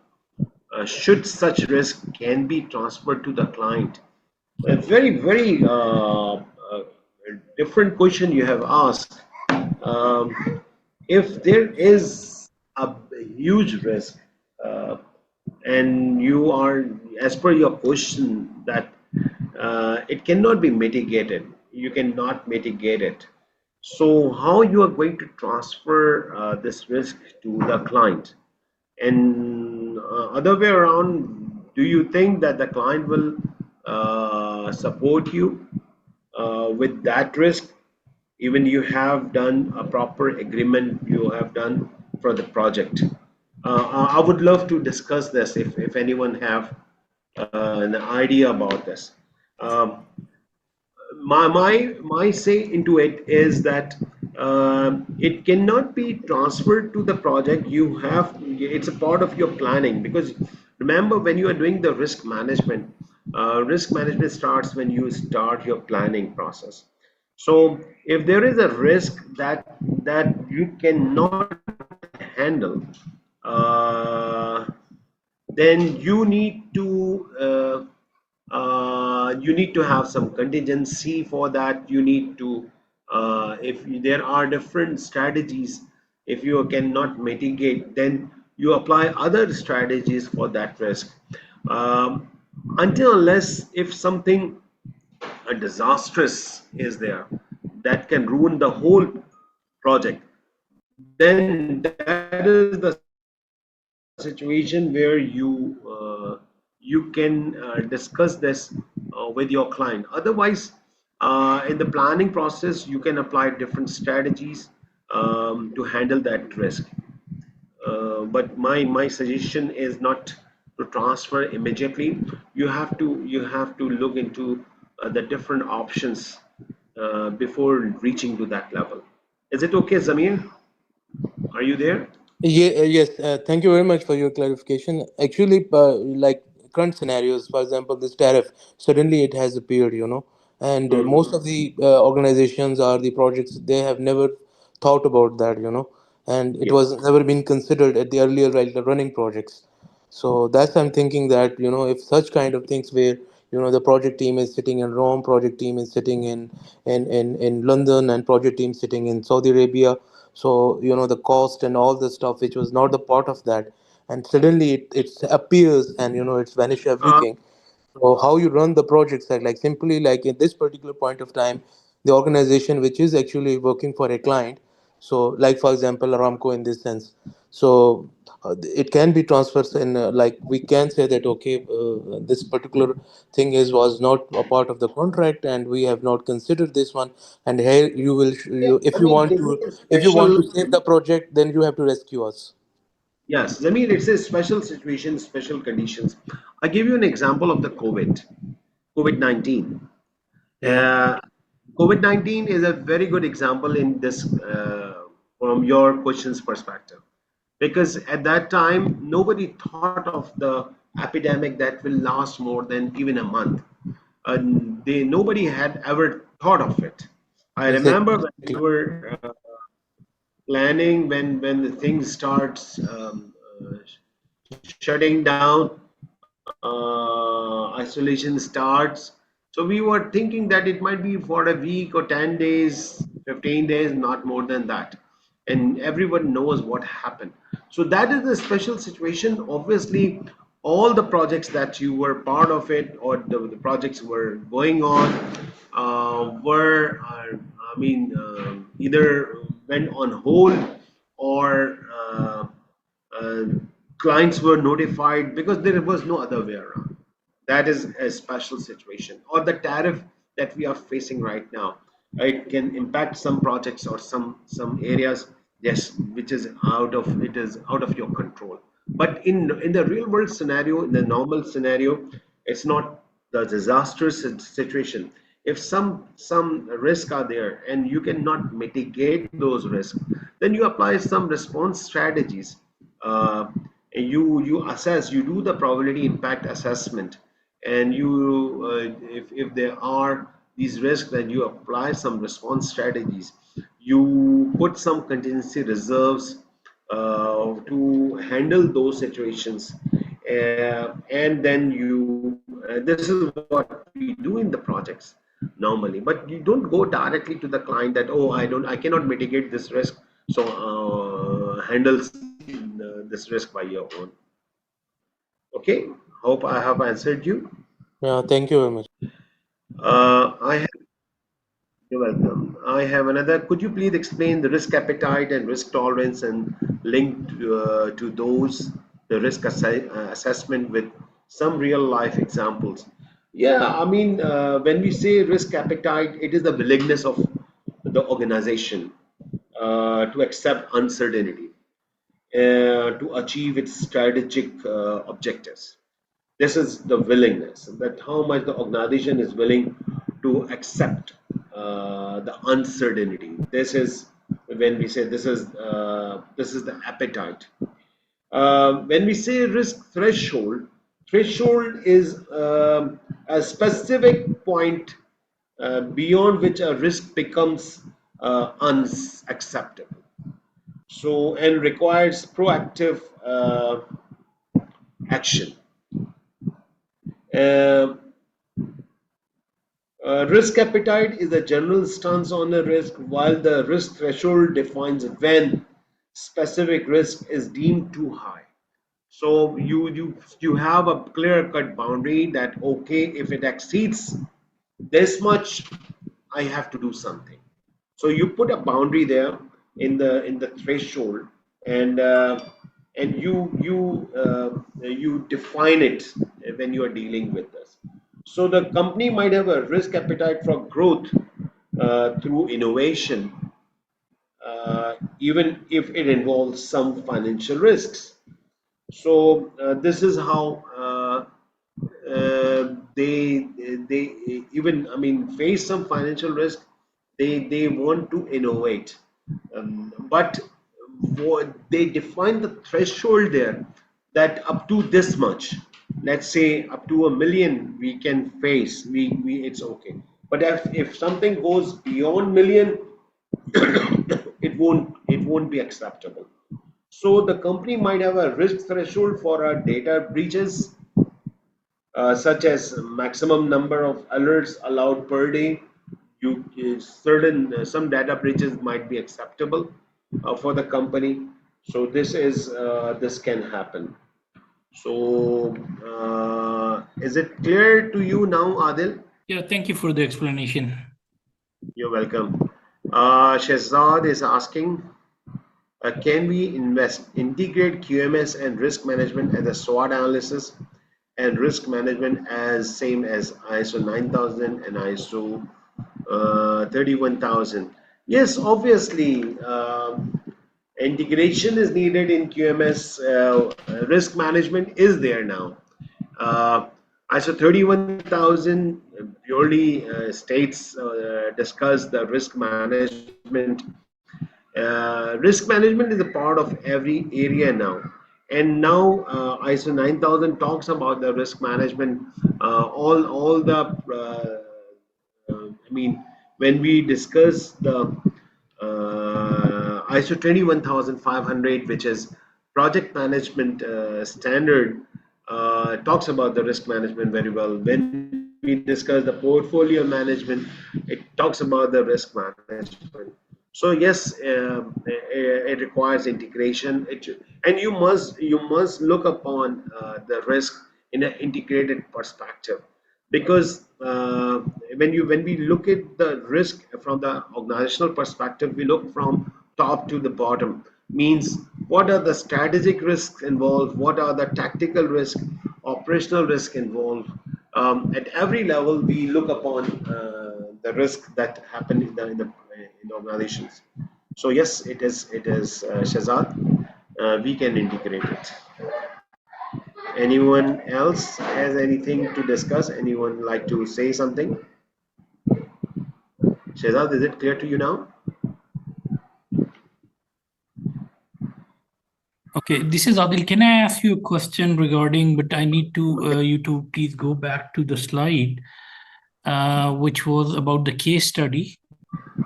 should such risk can be transferred to the client? A very different question you have asked. Um, if there is a huge risk, uh, and you are, as per your question, that it cannot be mitigated, you cannot mitigate it. So how you are going to transfer this risk to the client? And other way around, do you think that the client will support you with that risk, even you have done a proper agreement you have done for the project? I would love to discuss this if anyone have an idea about this. Um, my say into it is that it cannot be transferred to the project. You have, it's a part of your planning, because remember, when you are doing the risk management starts when you start your planning process. So if there is a risk that you cannot handle, uh, then you need to have some contingency for that. You need to, if there are different strategies, if you cannot mitigate, then you apply other strategies for that risk. Um, until unless if something a disastrous is there that can ruin the whole project, then that is the situation where you can discuss this with your client. Otherwise, in the planning process, you can apply different strategies to handle that risk. But my suggestion is not to transfer immediately. You have to look into the different options before reaching to that level. Is it okay, Zamir? Are you there? Yeah, yes. Thank you very much for your clarification. Actually, like current scenarios, for example, this tariff, suddenly it has appeared, and most of Hmm. the organizations or the projects, they have never thought about that, and it was Yes. never been considered at the earlier, like, the running projects. So that's, I'm thinking that, if such kind of things where, the project team is sitting in Rome, project team is sitting in London, and project team sitting in Saudi Arabia. So, the cost and all the stuff which was not the part of that, and suddenly it appears, and it's vanish Uh, everything. So how you run the projects, like simply, like, in this particular point of time, the organization which is actually working for a client, so, like, for example, Aramco in this sense. So it can be transfers, and like, we can say that, okay, this particular thing is was not a part of the contract, and we have not considered this one, and here you will yeah, you, if I you mean, want they to, make a if you want special. to save the project, then you have to rescue us. Yes, I mean, it's a special situation, special conditions. I give you an example of the COVID-19. Yeah. Uh, COVID-19 is a very good example in this from your questions perspective, because at that time nobody thought of the epidemic that will last more than even a month. Nobody had ever thought of it. I remember Exactly. when we were planning, when the thing starts shutting down, isolation starts. So we were thinking that it might be for a week or 10 days, 15 days, not more than that. And everyone knows what happened. So that is a special situation. Obviously, all the projects that you were part of it, or the projects were going on, I mean, either went on hold, or uh, clients were notified, because there was no other way around. That is a special situation. Or the tariff that we are facing right now, it can impact some projects or some areas, yes, which is out of your control. But in the real world scenario, in the normal scenario, it's not the disastrous situation. If some risks are there and you cannot mitigate those risks, then you apply some response strategies. uh, you assess, you do the probability impact assessment, and if there are these risks, then you apply some response strategies. You put some contingency reserves to handle those situations, and then this is what we do in the projects normally. But you don't go directly to the client that, oh, I cannot mitigate this risk, so handle this risk by your own. Okay, hope I have answered you. Yeah, thank you very much. I have, you're welcome. I have another. Could you please explain the risk appetite and risk tolerance, and link to those the risk assessment with some real life examples? Yeah, I mean, when we say risk appetite, it is the willingness of the organization to accept uncertainty, to achieve its strategic objectives. This is the willingness, that how much the organization is willing to accept the uncertainty. This is when we say this is the appetite. When we say risk threshold, threshold is a specific point beyond which a risk becomes unacceptable. So, and requires proactive action. Uh, Risk appetite is a general stance on a risk, while the risk threshold defines when specific risk is deemed too high. So you have a clear cut boundary that, okay, if it exceeds this much, I have to do something. So you put a boundary there in the threshold, and you define it when you are dealing with this. So the company might have a risk appetite for growth through innovation, even if it involves some financial risks. So this is how they even, I mean, face some financial risk. They want to innovate, but they define the threshold there, that up to this much. let's say up to 1 million we can face, we it's okay. But if something goes beyond million, it won't be acceptable. So the company might have a risk threshold for data breaches, such as maximum number of alerts allowed per day. Certain some data breaches might be acceptable for the company. So this can happen. So is it clear to you now, Adil? Yeah, thank you for the explanation. You're welcome. Shehzad is asking, can we integrate QMS and risk management as a SWOT analysis and risk management as same as ISO 9000 and ISO 31,000? Yes, obviously, integration is needed in QMS. Risk management is there now. Uh, ISO 31,000 purely states discuss the risk management. Risk management is a part of every area now. And now ISO 9000 talks about the risk management. All the I mean, when we discuss the ISO 21500, which is project management standard, talks about the risk management very well. When we discuss the portfolio management, it talks about the risk management. So yes, it requires integration. And you must look upon the risk in an integrated perspective, because when we look at the risk from the organizational perspective, we look from top to the bottom. Means, what are the strategic risks involved, what are the tactical risk, operational risk involved. At every level we look upon the risk that happen in the organizations. So yes, it is Shazad. We can integrate it. Anyone else has anything to discuss? Anyone like to say something? Shazad, is it clear to you now? Okay, this is Adil. Can I ask you a question regarding, but I need to you to please go back to the slide, which was about the case study.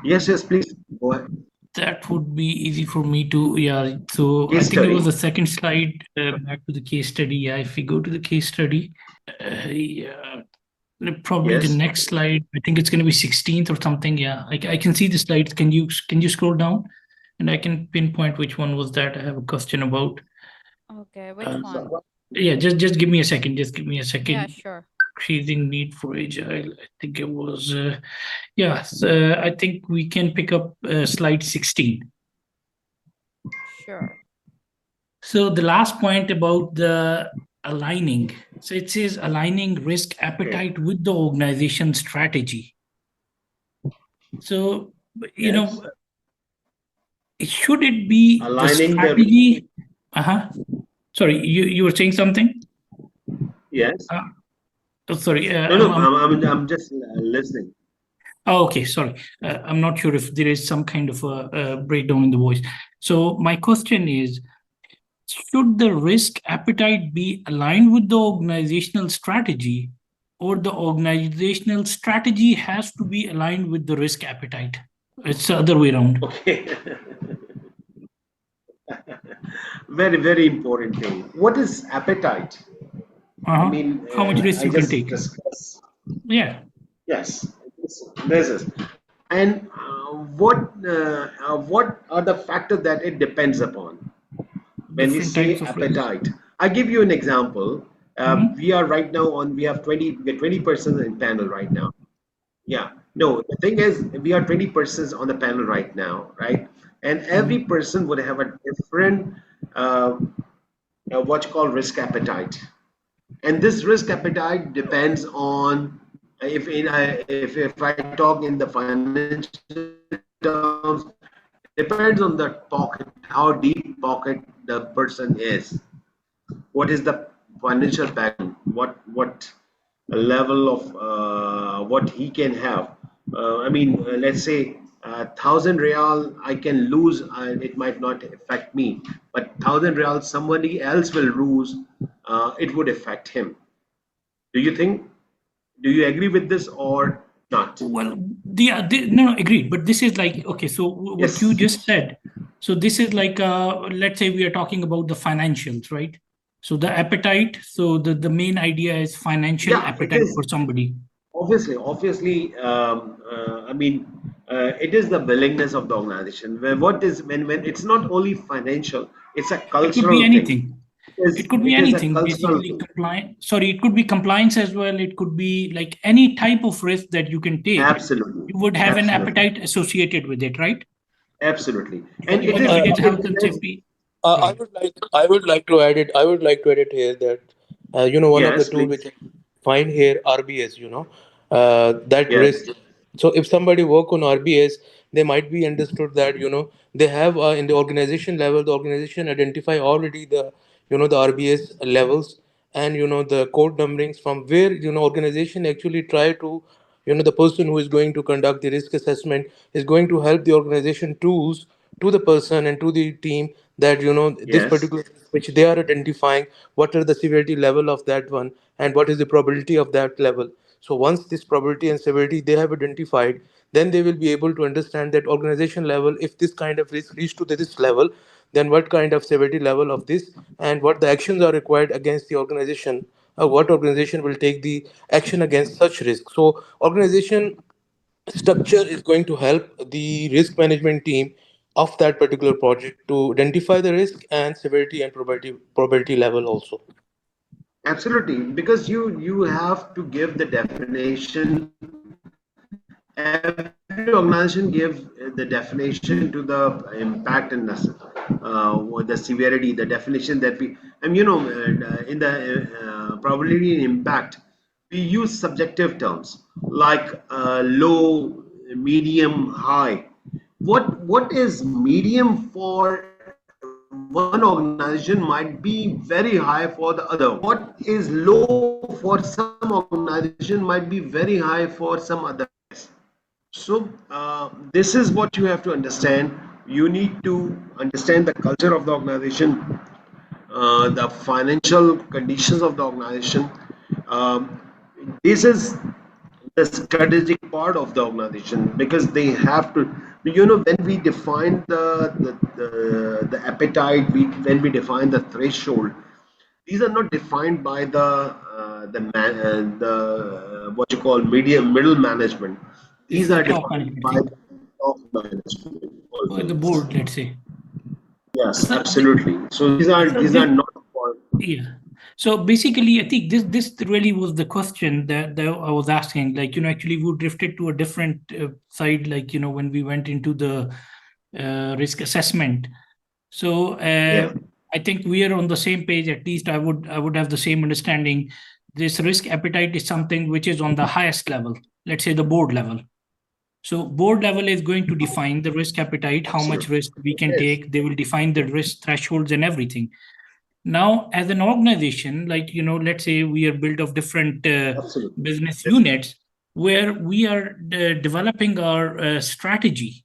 Yes, please go ahead. That would be easy for me to, yeah. So I Case think it study. was the second slide, back to the case study. Yeah, if we go to the case study, yeah, probably the Yes. next slide. I think it's going to be 16th or something. Yeah, I can see the slides. Can you scroll down, and I can pinpoint which one was that I have a question about. Okay, which Uh, one? yeah, just give me a second. Just give me a Yeah, second. sure. Increasing need for agile. I think it was. Yeah, I think we can pick up slide 16. Sure. So the last point about the aligning. So it says aligning risk Okay. appetite with the organization strategy. So, you Yes. know, should it be the Aligning the. strategy? Uh-huh. Sorry, you were saying something? Yes. Sorry, No, no. I'm just listening. oh, okay, sorry. I'm not sure if there is some kind of a breakdown in the voice. So my question is, should the risk appetite be aligned with the organizational strategy, or the organizational strategy has to be aligned with the risk appetite? It's the other way around. Okay. Very, very important thing. What is appetite? I Uh-huh. mean, How much risk I you can just take? discuss. Yeah. Yes, this is. And what are the factors that it depends upon? When we Different say types of risk. appetite, I give you an example. Mhm. We are right now on. We're 20% in panel right now. Yeah. No, the thing is, we are 20 persons on the panel right now, right? And every Mhm. person would have a different, uh, what you call risk appetite. And this risk appetite depends on, if I talk in the financial terms, depends on the pocket, how deep pocket the person is. What is the financial background? What level of what he can have? Let's say 1,000 real I can lose. It might not affect me, but 1,000 real somebody else will lose. it would affect him. Do you think? Do you agree with this or not? Well, no, no, agreed. But this is like, okay, so what you Yes. just said. So this is like, let's say we are talking about the financials, right? So the appetite. So the main idea is financial Yeah, it appetite is. for somebody. Obviously, I mean, it is the willingness of the organization. What is when it's not only financial, it's a It could be cultural thing. anything. It could be It is a anything, cultural basically thing. compliant. Sorry, it could be compliance as well. It could be like any type of risk that you can take. Absolutely, You would have an absolutely, appetite associated with it, right? absolutely, So and it even is if it Uh, is it health and depends. safety, I right? would like to add it. I would like to add it here that one of the Yes, tool please. which I find here RBS. That Yes, risk. So if somebody work on RBS, they might be understood that they have in the organization level, the organization identify already the RBS levels and the code numberings from where organization actually try to the person who is going to conduct the risk assessment is going to help the organization tools to the person and to the team that this yes, particular risk which they are identifying, what are the severity level of that one and what is the probability of that level. So once this probability and severity they have identified, then they will be able to understand that organization level, if this kind of risk reach to this level, then what kind of severity level of this and what the actions are required against the organization, what organization will take the action against such risk. So organization structure is going to help the risk management team of that particular project to identify the risk and severity and probability level also. absolutely. Because you have to give the definition. Every organization give the definition to the impact and or the severity, the definition that we, and in the probability and impact, we use subjective terms like low, medium, high. What is medium for one organization might be very high for the other one. What is low for some organization might be very high for some other organization. So this is what you have to understand. You need to understand the culture of the organization, the financial conditions of the organization. Um, this is the strategic part of the organization because they have to. When we define the appetite, when we define the threshold, these are not defined by the what you call middle management. These The are top defined management by thing, the top management or the always. board, let's say. Yes, So, absolutely. So so these are this, not for. yeah. So basically, I think this really was the question that I was asking. Like, actually, we drifted to a different side. Like, when we went into the risk assessment. So Yeah, I think we are on the same page. At least I would have the same understanding. This risk appetite is something which is on the highest level. Let's say the board level. So board level is going to define the risk appetite, how much absolutely. risk we It can is. take. They will define the risk thresholds and everything. Now, as an organization, like, let's say we are built of different Absolutely. business Different. units where we are developing our strategy.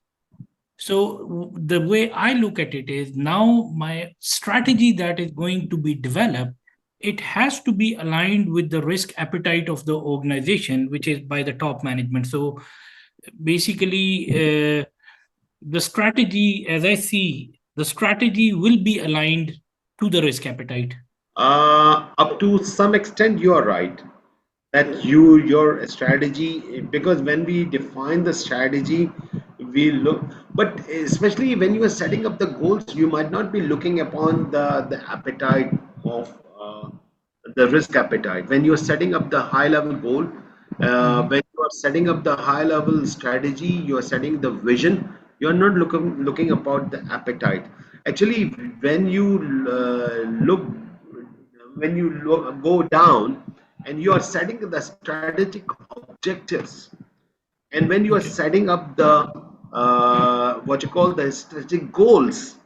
So the way I look at it is now my strategy that is going to be developed, it has to be aligned with the risk appetite of the organization, which is by the top management. So basically, the strategy, as I see, the strategy will be aligned to the risk appetite. Up to some extent, you are right that your strategy, because when we define the strategy, we look, but especially when you are setting up the goals, you might not be looking upon the appetite of the risk appetite. When you are setting up the high level goal, Mhm. when you are setting up the high level strategy, you are setting the vision. You are not looking about the appetite. Actually, when you look when you go down and you are setting the strategic objectives, and when you are Okay. setting up the what you call the strategic goals,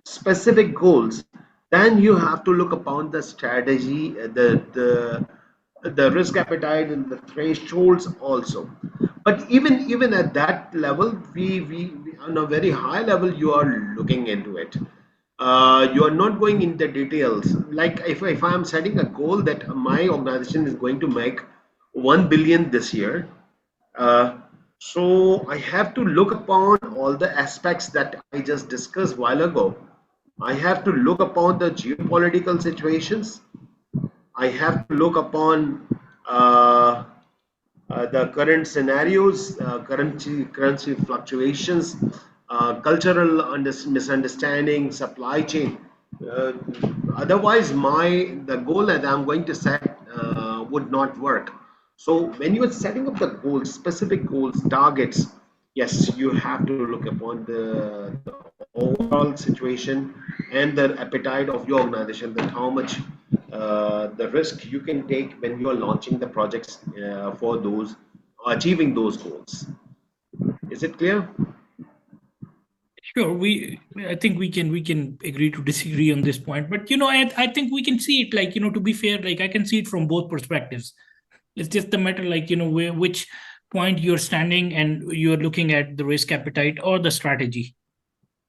specific goals, then you have to look upon the strategy, the risk appetite and the thresholds also. But even at that level, we on a very high level, you are looking into it. You are not going into details. Like if I am setting a goal that my organization is going to make 1 billion this year, uh, so I have to look upon all the aspects that I just discussed while ago. I have to look upon the geopolitical situations. I have to look upon the current scenarios, currency fluctuations, cultural misunderstanding, supply chain. Uh, Otherwise, the goal that I'm going to set would not work. So when you are setting up the goals, specific goals, targets, yes, you have to look upon the overall situation and the appetite of your organization, that how much the risk you can take when you are launching the projects for those achieving those goals. Is it clear? Sure, I think we can agree to disagree on this point, but I think we can see it, like, to be fair, like I can see it from both perspectives. It's just the matter, like, which point you're standing and you're looking at the risk appetite or the strategy.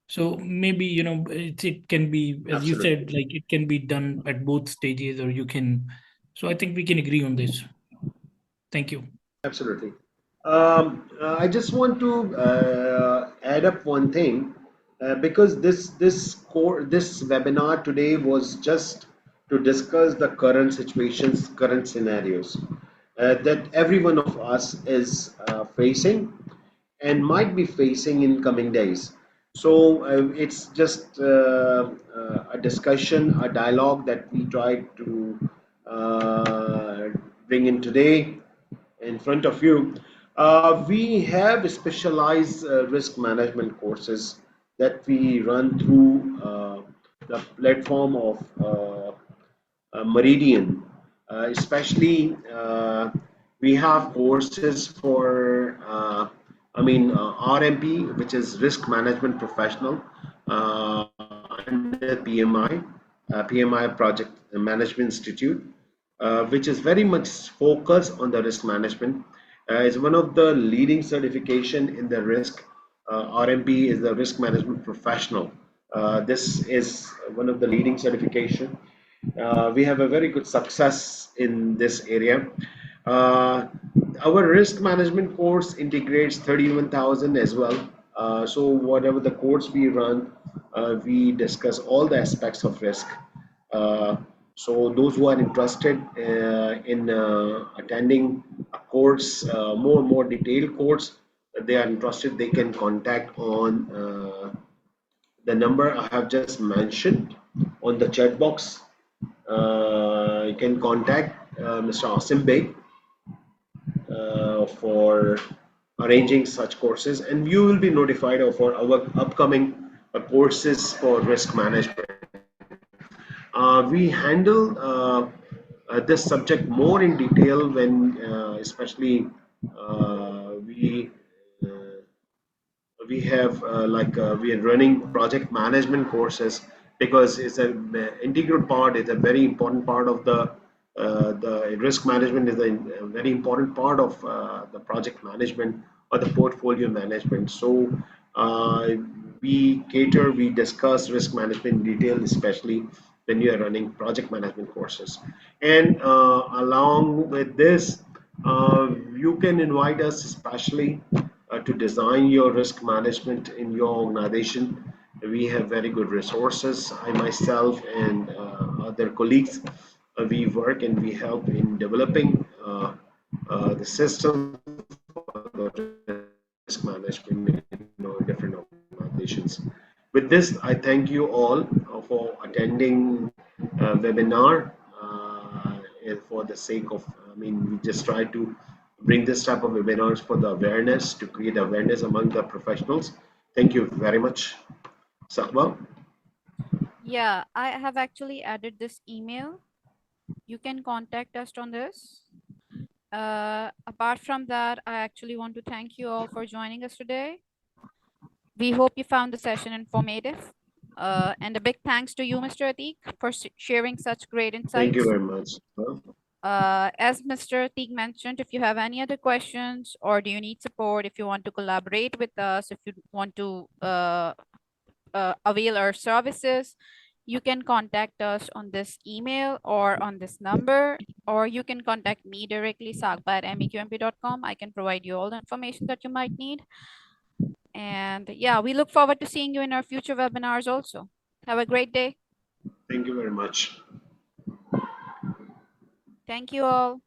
So maybe, it can be, as you said, Absolutely. like it can be done at both stages, or you can. So I think we can agree on this. Thank you. Absolutely. I just want to add up one thing, because this webinar today was just to discuss the current situations, current scenarios that every one of us is facing and might be facing in coming days. So it's just a discussion, a dialogue that we tried to uh, bring in today in front of you. We have specialized risk management courses that we run through the platform of Meridian. Especially, we have courses for, RMP, which is Risk Management Professional, under PMI Project Management Institute, which is very much focused on the risk management. It's one of the leading certification in the risk. RMP is the Risk Management Professional. This is one of the leading certification. We have a very good success in this area. Uh, our risk management course integrates 31,000 as well. So whatever the course we run, we discuss all the aspects of risk. Uh, so those who are interested in attending a course, more detailed course, they are interested, they can contact on the number I have just mentioned on the chat box. You can contact Mr. Asim Beg for arranging such courses, and you will be notified of our upcoming courses for risk management. We handle this subject more in detail when, especially, we uh, we are running project management courses, because it's an integral part, it's a very important part of the risk management is a very important part of the project management or the portfolio management. So uh, we discuss risk management in detail, especially when you are running project management courses. And along with this, you can invite us, especially to design your risk management in your organization. We have very good resources. I myself and other colleagues, we work and we help in developing the systems for the risk management in different organizations. With this, I thank you all for attending webinar, for the sake of, we just try to bring this type of webinars for the awareness, to create awareness among the professionals. Thank you very much, Sakba. Yeah, I have actually added this email. You can contact us on this. Apart from that, I actually want to thank you all for joining us today. We hope you found the session informative. And a big thanks to you, Mr. Atik, for sharing such great Thank you insights. very much. As Mr. Teague mentioned, if you have any other questions or do you need support, if you want to collaborate with us, if you want to avail our services, you can contact us on this email or on this number, or you can contact me directly, sagba@meqmp.com. I can provide you all the information that you might need. And yeah, we look forward to seeing you in our future webinars also. Have a great day. Thank you very much. Thank you all.